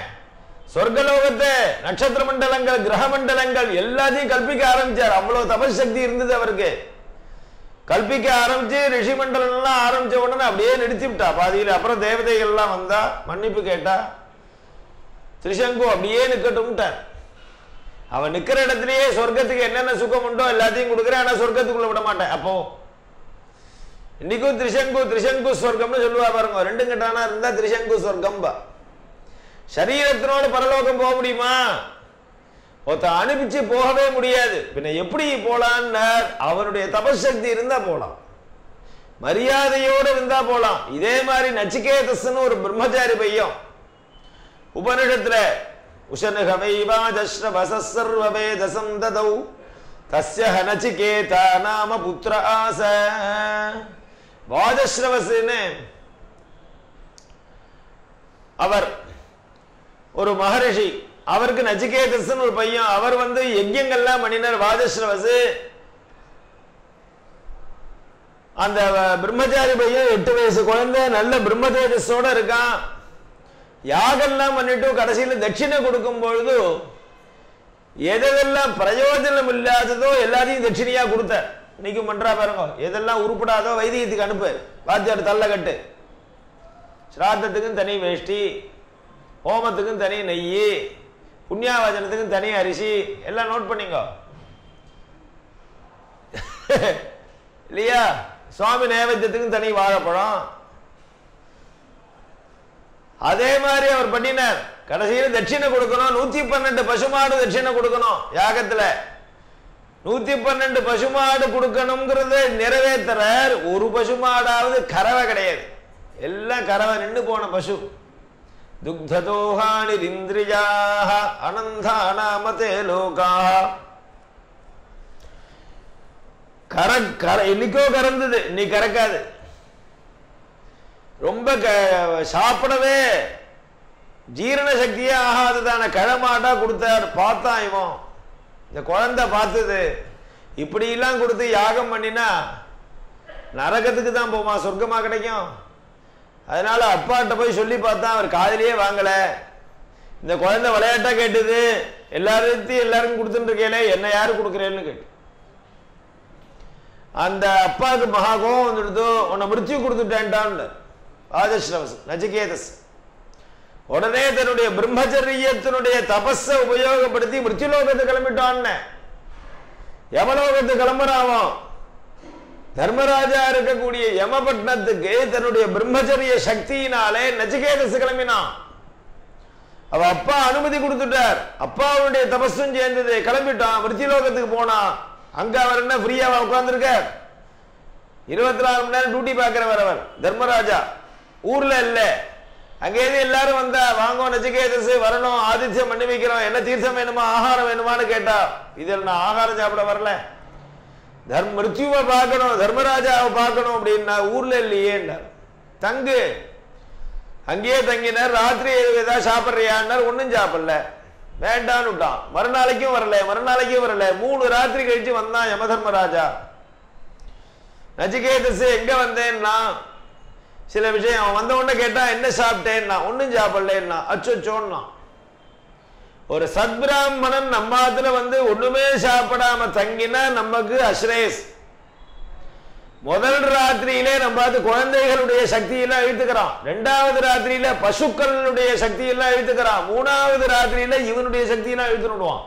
சொர்க்கலோகத்தை, நட்சத்திர மண்டலங்கள், கிரக மண்டலங்கள் எல்லாத்தையும் கல்பிக்க ஆரம்பிச்சார். அவ்வளவு தபசக்தி இருந்தது அவருக்கு. கல்பிக்க ஆரம்பிச்சு ரிஷி மண்டலம் எல்லாம் ஆரம்பிச்ச உடனே அப்படியே நிறுத்தி விட்டா பாதியில். அப்புறம் தேவதைகள் எல்லாம் வந்தா, மன்னிப்பு கேட்டா. திரிசங்கு அப்படியே நிக்கட்டும்ட்டார். அவன் நிக்கிற இடத்துலயே சொர்க்கத்துக்கு என்னென்ன சுகம் உண்டோ எல்லாத்தையும் கொடுக்குறேன், ஆனா சொர்க்கத்துக்குள்ள விட மாட்டேன். அப்போ இன்னைக்கும் திரிசங்கு சொர்க்கம்னு சொல்லுவா பாருங்க. ரெண்டும் கட்டானா இருந்தா திரிசங்கு சொர்க்கம். சரீரத்தினோடு பரலோகம் போக முடியுமா? ஒருத்த அனுப்பிச்சு போகவே முடியாது. பின்ன எப்படி போலான்னு, அவருடைய தபசக்தி இருந்தா போலாம், மரியாதையோடு இருந்தா போலாம். இதே மாதிரி நச்சிகேதஸ்ன்னு ஒரு பிரம்மச்சாரி பையன் உபனிஷத்துல உஷனுகவைவாஜஸ்ரவசர்வவேதசம் ததௌ தஸ்ய நச்சிகேதா நாம புத்திர ஆச. வாஜஸ்ரவஸ்ன்னு அவர் ஒரு மகரிஷி. அவருக்கு நச்சிகேதஸ்ன்னு ஒரு பையன். அவர் யஜ்யங்கள்லாம் பண்ணினார். வாஜஸ்ரவசு அந்த பிரம்மச்சாரி பையன் 8 வயசு குழந்தை, நல்ல பிரம்ம தேஜஸோட இருக்கான். யாகெல்லாம் பண்ணிட்டு கடைசியில தட்சிணை கொடுக்கும் பொழுது எதெல்லாம் பிரயோஜனம் இல்லாததோ எல்லாத்தையும் தட்சிணையா கொடுத்த. இன்னைக்கு பண்றா பாருங்க. எதெல்லாம் உருப்படாதோ வைத்தியத்துக்கு அனுப்பு, வாத்தியார் தள்ள கட்டு. ஸ்ராத்தத்துக்கும் தனி வேஷ்டி, ஹோமத்துக்கும் தனி நெய், புண்ணியாவாஜனத்துக்கும் தனி அரிசி, எல்லாம் நோட் பண்ணிங்க இல்லையா? சுவாமி நைவேத்தியத்துக்கும் தனி வாழைப்பழம். அதே மாதிரி அவர் பண்ணினார். கடைசியில் தட்சிணை கொடுக்கணும். 112 பசுமாடு தட்சிணை கொடுக்கணும். யாகத்துல 112 பசுமாடு கொடுக்கணும்ங்கிறத நிறைவேற்றுறார். ஒரு பசுமாடாவது கறவை கிடையாது, எல்லாம் கறவை நின்று போன பசு. துக்ததோஹானி இந்திரியாக அனந்தானாமதே லோகாஹ. இன்னைக்கோ கறந்தது, நீ கறக்காது. ரொம்ப சாப்பிடவே ஜீரண சக்தியே ஆகாததான கிழமாட்டா கொடுத்தார். பார்த்தான் இவன், இந்த குழந்தை பார்த்தது, இப்படி எல்லாம் கொடுத்து யாகம் பண்ணினா நரகத்துக்கு தான் போமா, சொர்க்கமா கிடைக்கும்? அதனால அப்பாட்ட போய் சொல்லி பார்த்தா அவர் காதலியே வாங்கல. இந்த குழந்தை விளையாட்டா கேட்டது, எல்லாருக்கும் கொடுத்துட்டு இருக்கேன், என்ன யாரு கொடுக்குறேன்னு கேட்டு அந்த அப்பாவுக்கு மகா கோபம் வந்துடுதோ, உன்னை மிருத்யு கொடுத்துட்டேன்டான் ஆதஸ்ரவஸ் நச்சிகேதஸ். உடனே தன்னுடைய பிரம்மச்சரியத்தினுடைய தபஸ உபயோகப்படுத்தி மிருத்யுலோகத்தை கிளம்பிட்டான். யமலோகத்தை கிளம்புறாவோ, தர்மராஜா இருக்கக்கூடிய யமபட்னத்துக்கு தன்னுடைய பிரம்மச்சரிய சக்தியினாலே நச்சிகேதஸ் கிளம்பினான். அவ அப்பா அனுமதி கொடுத்துட்டார், அப்பாவுடைய தபஸும் சேர்ந்தது, கிளம்பிட்டான், மிருத்யுலோகத்துக்கு போனான். அங்க அவர் என்ன ஃப்ரீயாவா உட்கார்ந்துருக்க? 24 மணி நேரம் டியூட்டி பார்க்கிறவர் அவர் தர்மராஜா, ஊர்ல இல்ல. அங்கேயிருந்து எல்லாரும் வந்தா, வாங்க நச்சிகேதஸ் வரணும், ஆதித்யம் பண்ணி வைக்கிறோம், என்ன தீர்த்தம் வேணுமா ஆகாரம் வேணுமான்னு கேட்டா, இதில் நான் ஆகாரம் சாப்பிட வரல, மிருத்யுவை பார்க்கணும், தர்மராஜாவை பார்க்கணும் அப்படின்னா ஊர்ல இல்லையேன்னார். தங்கு, அங்கேயே தங்கினார். ராத்திரி ஏதாவது சாப்பிட்றியான்னார், ஒன்னும் சாப்பிடல, வேண்டான்னு விட்டான். மறுநாளைக்கும் வரல, 3 ராத்திரி கழிச்சு வந்தான் யமதர்மராஜா. நச்சிகேதஸ் எங்க வந்தேன்னா சில விஷயம் அவன் வந்த உடனே கேட்டா, என்ன சாப்பிட்டேன்னா, ஒன்னும் சாப்பிடலன்னா. அச்சோன்னா, ஒரு சத்பிராமணன் நம்மாத்துல வந்து ஒண்ணுமே சாப்பிடாம தங்கினா நமக்கு அஸ்ரேஸ். முதல் ராத்திரியிலே நம்ம குழந்தைகளுடைய சக்தியெல்லாம் இழுத்துக்கிறான், 2வது ராத்திரியில பசுக்களுடைய சக்தியெல்லாம் இழுத்துக்கிறான், 3வது ராத்திரியில இவனுடைய சக்தியெல்லாம் இழுத்துடுவான்.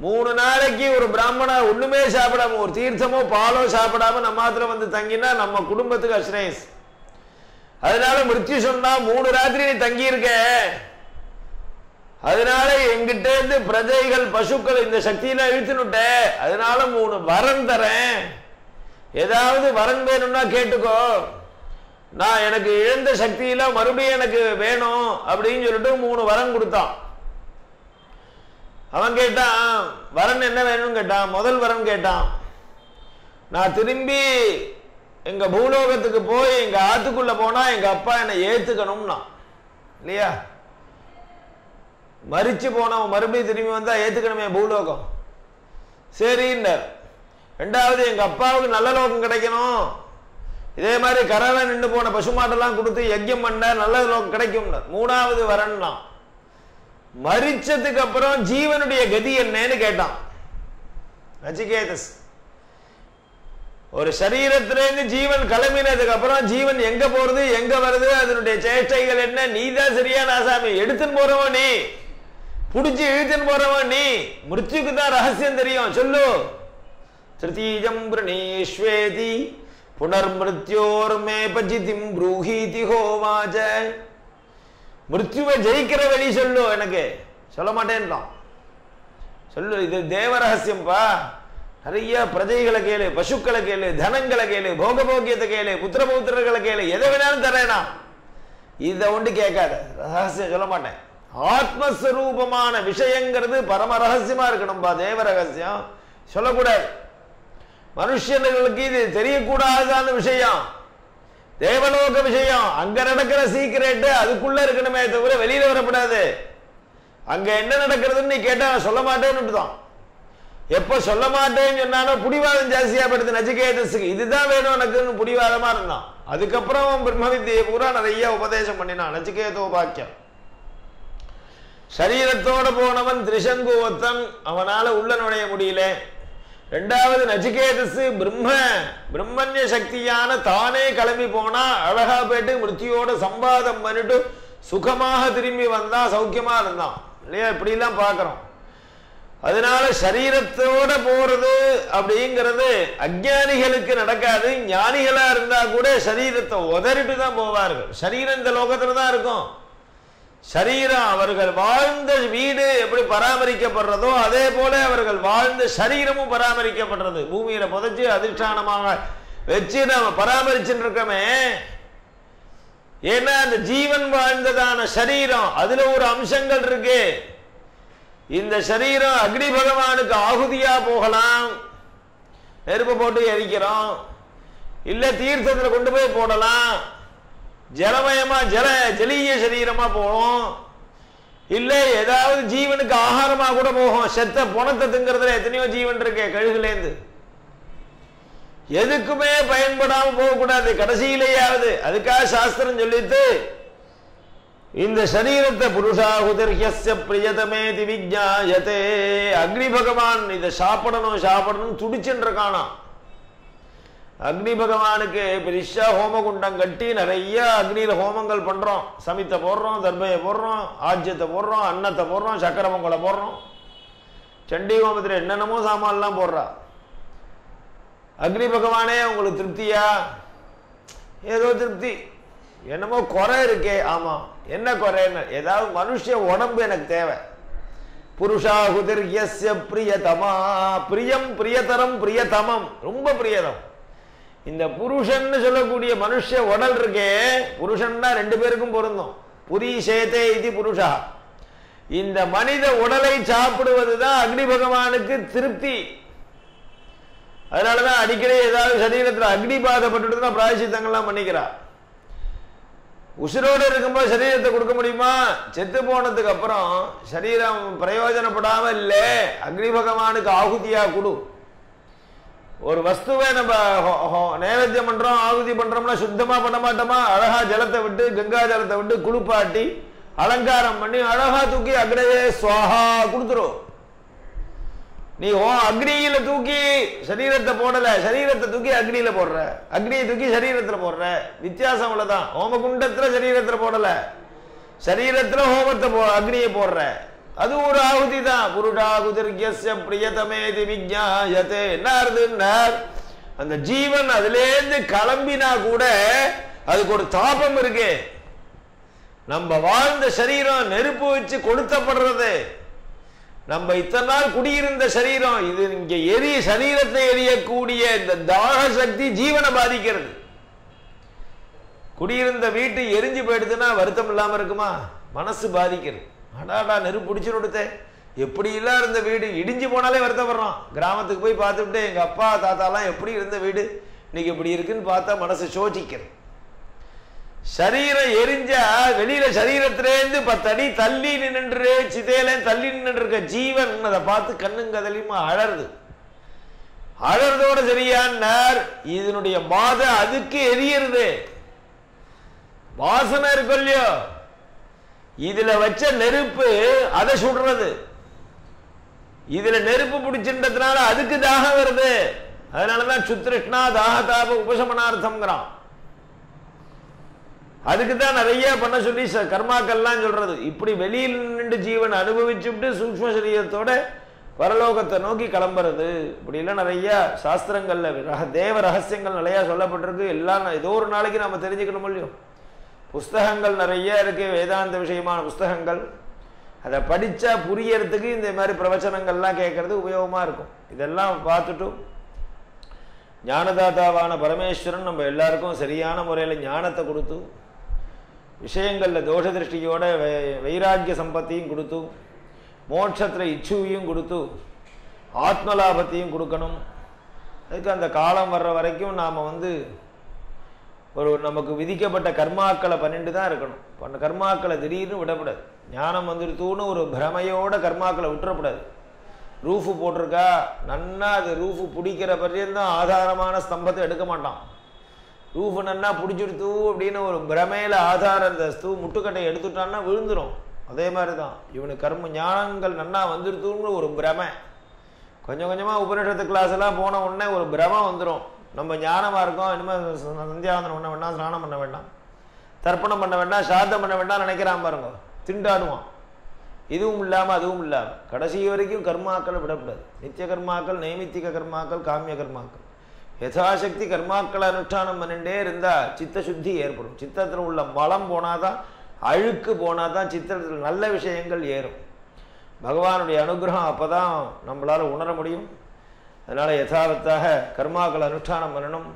3 நாளைக்கு ஒரு பிராமணா ஒண்ணுமே சாப்பிடாம, ஒரு தீர்த்தமோ பாலோ சாப்பிடாம நம்மாத்துல வந்து தங்கினா நம்ம குடும்பத்துக்கு அஸ்ரேஸ். அதனால மிருத்யு சொன்னா, 3 ராத்திரி நீ தங்கி இருக்க, அதனால எங்கிட்ட இருந்து பிரஜைகள் பசுக்கள் இந்த சக்தியெல்லாம் இழுத்துனுட்ட, அதனால 3 வரம் தரேன், ஏதாவது வரன் வேணும்னா கேட்டுக்கோ, நான் எனக்கு இழந்த சக்தியெல்லாம் மறுபடியும் எனக்கு வேணும் அப்படின்னு சொல்லிட்டு 3 வரம் கொடுத்தான். அவன் கேட்டான், வரன் என்ன வேணும்னு கேட்டான். முதல் வரம் கேட்டான், நான் திரும்பி எங்க பூலோகத்துக்கு போய் எங்க ஆத்துக்குள்ள போனா எங்க அப்பா என்னை ஏத்துக்கணும்னா. இல்லையா, மரிச்சு போனவன் மறுபடியும் திரும்பி வந்தா ஏத்துக்கணுமே பூலோகம். சரின்னார். 2வது எங்க அப்பாவுக்கு நல்ல லோகம் கிடைக்கணும், இதே மாதிரி கரவை நின்று போன பசுமாட்டெல்லாம் கொடுத்து யஜ்யம் பண்ண நல்ல லோகம் கிடைக்கும். 3வது வரன்னா மரிச்சதுக்கு அப்புறம் ஜீவனுடைய கதி என்னன்னு கேட்டான் நச்சிகேதஸ். ஒரு சரீரத்திலிருந்து ஜீவன் கிளம்பினதுக்கு அப்புறம் ஜீவன் எங்க போறது எங்க வருது, அதனுடைய சேஷ்டைகள் என்ன, நீதான் சரியான ஆசாமி, எடுத்துன்னு போறவன் நீ, புடிச்சு இழுத்துன்னு போறவன் நீ, மிருத்யுக்கு தான் ரகசியம் தெரியும், சொல்லு. திருத்தீஜம் பிரணீஸ்வேதி புனர்மிருத்யோர்மே பஜிதிம் ப்ரூஹீதி ஹோவாச்ச. மிருத்யுவை ஜெயிக்கிற வழி சொல்லு, எனக்கு சொல்ல மாட்டேன்றான். சொல்லு, இது தேவ ரகசியம்பா, நிறைய பிரஜைகளை கேளு, பசுக்களை கேளு, தனங்களை கேளு, போகபோக்கியத்தை கேளு, புத்திரபௌத்திரர்களை கேளு, எதை வேணாலும் தரேனா, இதை ஒன்று கேட்காத, ரகசியம் சொல்ல மாட்டேன். ஆத்மஸ்வரூபமான விஷயங்கிறது பரம ரகசியமா இருக்கணும்பா, தேவ ரகசியம் சொல்லக்கூடாது. மனுஷர்களுக்கு இது தெரியக்கூடாதான விஷயம், தேவலோக விஷயம், அங்க நடக்கிற சீக்கிரட் அதுக்குள்ள இருக்கணுமே தவிர வெளியில வரக்கூடாது. அங்க என்ன நடக்கிறதுன்னு நீ கேட்டா சொல்ல மாட்டேன்னு தான். எப்ப சொல்ல மாட்டேன்னு சொன்னானோ புடிவாதம் ஜாஸ்தியா படுது நச்சிகேதஸுக்கு, இதுதான் வேணும் எனக்குன்னு புடிவாதமா இருந்தான். அதுக்கப்புறம் பிரம்ம வித்தியை பூரா நிறைய உபதேசம் பண்ணினான் நச்சிகேதோபாக்கியம். சரீரத்தோட போனவன் திரிசங்குவத்தன், அவனால உள்ள நுழைய முடியல. 2வது நச்சிகேதஸ் பிரம்மண்ய சக்தியான தானே கிளம்பி போனா, அழகா போயிட்டு மிருத்தியோட சம்பாதம் பண்ணிட்டு சுகமாக திரும்பி வந்தா, சௌக்கியமா இருந்தான். இல்லையா, இப்படி எல்லாம் பாக்குறோம். அதனால சரீரத்தோட போறது அப்படிங்கிறது அஞ்ஞானிகளுக்கு நடக்காது. ஞானிகளா இருந்தா கூட சரீரத்தை உதறிட்டு தான் போவார்கள். சரீரம் இந்த லோகத்துல தான் இருக்கும். சரீரம் அவர்கள் வாழ்ந்த வீடு எப்படி பராமரிக்கப்படுறதோ அதே போல அவர்கள் வாழ்ந்த சரீரமும் பராமரிக்கப்படுறது. பூமியில புதைச்சு அதிஷ்டானமாக வச்சு நம்ம பராமரிச்சுட்டு இருக்கோமே. ஏன்னா அந்த ஜீவன் வாழ்ந்ததான சரீரம், அதுல ஒரு அம்சங்கள் இருக்கு. இந்த சரீரம் அக்னி பகவானுக்கு ஆகுதியா போகலாம், நெருப்பு போட்டு எரிக்கிறோம், இல்ல தீர்த்தத்துல கொண்டு போய் போடலாம், ஜலமயமா ஜலீய சரீரமா போகும், இல்லை ஏதாவது ஜீவனுக்கு ஆகாரமா கூட போகும். செத்த பொணத்தை திங்கிறதுல எத்தனையோ ஜீவன் இருக்கே கழுகுலேருந்து. எதுக்குமே பயன்படாம போகக்கூடாது கடைசியிலேயாவது. அதுக்காக சாஸ்திரம் சொல்லிட்டு இந்த சரீரத்தை புருஷாஹுதிர்ஹ்யஸ்ய பிரியதமேதி விஜ்ஞாயதே. அக்னி பகவான் இதை சாப்பிடணும் துடிச்சுட்டு இருக்கானா. அக்னி பகவானுக்கு பெரிசா ஹோமகுண்டம் கட்டி நிறைய அக்னியில ஹோமங்கள் பண்றோம். சமித்தை போடுறோம், தர்பையை போடுறோம், ஆஜ்யத்தை போடுறோம், அன்னத்தை போடுறோம், சக்கர பொங்கலை போடுறோம். சண்டி ஹோமத்தில் என்னென்னமோ சாமான்லாம் போடுறா. அக்னி பகவானே உங்களுக்கு திருப்தியா? ஏதோ திருப்தி, என்னமோ குறை இருக்கே. ஆமா, என்ன குறைன்னு? ஏதாவது மனுஷ உடம்பு எனக்கு தேவை. புருஷாஹுதிர்ஹ்யஸ்ய பிரியதமா. பிரியம், பிரியதரம், பிரியதமம், ரொம்ப பிரியதம். இந்த புருஷன்னு சொல்லக்கூடிய மனுஷ உடல் இருக்கே, புருஷன்னா ரெண்டு பேருக்கும் பொருந்தும். புரீஷேதே இது புருஷா. இந்த மனித உடலை சாப்பிடுவதுதான் அக்னி பகவானுக்கு திருப்தி. அதனாலதான் அடிக்கடி ஏதாவது சரீரத்தில் அக்னி பாதப்பட்டுனா பிராயசித்தங்கள்லாம் பண்ணிக்கிறா. உசிரோடு இருக்கும்போது சரீரத்தை கொடுக்க முடியுமா? செத்து போனதுக்கு அப்புறம் சரீரம் பிரயோஜனப்படாம இல்லை, அக்னி பகவானுக்கு ஆகுதியா கொடு. ஒரு வஸ்துவை நம்ம நைவேத்தியம் பண்றோம், ஆகுதி பண்றோம்னா சுத்தமா பண்ண மாட்டோமா? அழகா ஜலத்தை விட்டு, கங்கா ஜலத்தை விட்டு குளிப்பாட்டி அலங்காரம் பண்ணி அழகா தூக்கி அக்னியே சுவாஹா கொடுத்துரும். நீ அக்னியில தூக்கி சரீரத்தை போடல, சரீரத்தை தூக்கி அக்னியில போடுற, அக்னியை தூக்கி சரீரத்துல போடுற. வித்தியாசம் உள்ளதான். ஹோமகுண்டத்துல சரீரத்துல போடல, சரீரத்துல ஹோமத்தை அக்னியை போடுற. அது ஒரு ஆகுதி தான். புருஷாஹுதிர்ஹ்யஸ்ய பிரியதமேதி விஜ்ஞாயதே. என்ன அர்த்தம்னா, அந்த ஜீவன் அதிலேருந்து கிளம்பினா கூட அதுக்கு ஒரு தாபம் இருக்கு. நம்ம வாழ்ந்த சரீரம் நெருப்பு வச்சு கொளுத்தப்படுறது. நம்ம இத்தனை நாள் குடியிருந்த சரீரம் இது இங்க சரீரத்தை எரியக்கூடிய இந்த தாக சக்தி ஜீவனை பாதிக்கிறது. குடியிருந்த வீட்டு எரிஞ்சு போயிடுதுன்னா வருத்தம் இல்லாம இருக்குமா? மனசு பாதிக்கிறது. அடாடா நெருப்பு பிடிச்சு கொடுத்தேன், எப்படி எல்லாம் இருந்த வீடு இடிஞ்சு போனாலே வருத்தப்படுறான். கிராமத்துக்கு போய் பார்த்துட்டு எங்க அப்பா தாத்தாலாம் எப்படி இருந்த வீடு இன்னைக்கு எப்படி இருக்குன்னு பார்த்தா மனசு சோசிக்கிறது. சரீரம் எரிஞ்சா வெளியில சரீரத்திலேருந்து 10 அடி தள்ளி நின்று சிதையில தள்ளி நின்று இருக்க ஜீவன் அதை பார்த்து கண்ணுங்கதலியுமா அழறது. அழறதோட சரியானார் இதனுடைய பாத அதுக்கு எரியறது. வாசனை இருக்கும் இல்லையோ, இதுல வச்ச நெருப்பு அதை சுடுறது. இதுல நெருப்பு பிடிச்சின்றதுனால அதுக்கு தாகம் வருது. அதனாலதான் சுத்ருஷ்ணா தாகதாப உபசமனார்த்தம்ங்கிறான். அதுக்கு தான் நிறைய பண்ண சொல்லி கர்மாக்கள்லாம் சொல்றது. இப்படி வெளியில் நின்று ஜீவன் அனுபவிச்சுட்டு சூக்ஷ்ம சரீரத்தோட பரலோகத்தை நோக்கி கிளம்புறது. இப்படி எல்லாம் நிறைய சாஸ்திரங்கள்ல தேவ ரகசியங்கள் நிறைய சொல்லப்பட்டிருக்கு. எல்லாம் ஏதோ ஒரு நாளைக்கு நம்ம தெரிஞ்சுக்கணும் இல்லையோ. புஸ்தகங்கள் நிறைய இருக்கு, வேதாந்த விஷயமான புஸ்தகங்கள். அதை படிச்சா புரியறதுக்கு இந்த மாதிரி பிரவச்சனங்கள்லாம் கேட்கறது உபயோகமா இருக்கும். இதெல்லாம் பார்த்துட்டு ஞானதாதாவான பரமேஸ்வரன் நம்ம எல்லாருக்கும் சரியான முறையில் ஞானத்தை கொடுத்து, விஷயங்கள்ல தோஷ திருஷ்டியோட வைராக்கிய சம்பத்தியும் கொடுத்து, மோட்சத்தில் இச்சுவையும் கொடுத்து, ஆத்மலாபத்தையும் கொடுக்கணும். அதுக்கு அந்த காலம் வர்ற வரைக்கும் நாம் நமக்கு விதிக்கப்பட்ட கர்மாக்களை பண்ணிட்டு தான் இருக்கணும். பண்ண கர்மாக்களை திடீர்னு விடக்கூடாது. ஞானம் வந்துருத்தூன்னு ஒரு பிரமையோட கர்மாக்களை விட்டுறக்கூடாது. ரூஃபு போட்டிருக்கா நன்னா, அது ரூஃபு பிடிக்கிற பர்யந்தான் ஆதாரமான ஸ்தம்பத்தை எடுக்க மாட்டான். ரூஃபு நன்னா பிடிச்சிடுத்து அப்படின்னு ஒரு பிரமையில ஆதார அந்த முட்டுக்கட்டை எடுத்துட்டான்னா விழுந்துடும். அதே மாதிரி தான் இவனுக்கு கர்ம ஞானங்கள் நன்னா வந்துருத்துன்னு ஒரு பிரமை. கொஞ்சம் கொஞ்சமாக உபநிஷத்து கிளாஸ் எல்லாம் போன உடனே ஒரு பிரமை வந்துடும். நம்ம ஞானமாக இருக்கோம், இனிமேல் சந்தியாவந்தனம் பண்ண வேண்டாம், ஸ்நானம் பண்ண வேண்டாம், தர்ப்பணம் பண்ண வேண்டாம், சாதம் பண்ண வேண்டாம் நினைக்கிறான் பாருங்க, திண்டாடுவான். இதுவும் இல்லாமல் அதுவும் இல்லாமல் கடைசி வரைக்கும் கர்மாக்களை விடக்கூடாது. நித்திய கர்மாக்கள், நைமித்திக கர்மாக்கள், காமிய கர்மாக்கள், யதாசக்தி கர்மாக்களை அனுஷ்டானம் பண்ணிட்டே இருந்தால் சித்த சுத்தி ஏற்படும். சித்தத்தில் உள்ள மலம் போனாதான், அழுக்கு போனாதான் சித்தத்தில் நல்ல விஷயங்கள் ஏறும். பகவானுடைய அனுகிரகம் அப்போதான் நம்மளால் உணர முடியும். அதனால் யதாவத்தாக கர்மாக்களை அனுஷ்டானம் பண்ணணும்.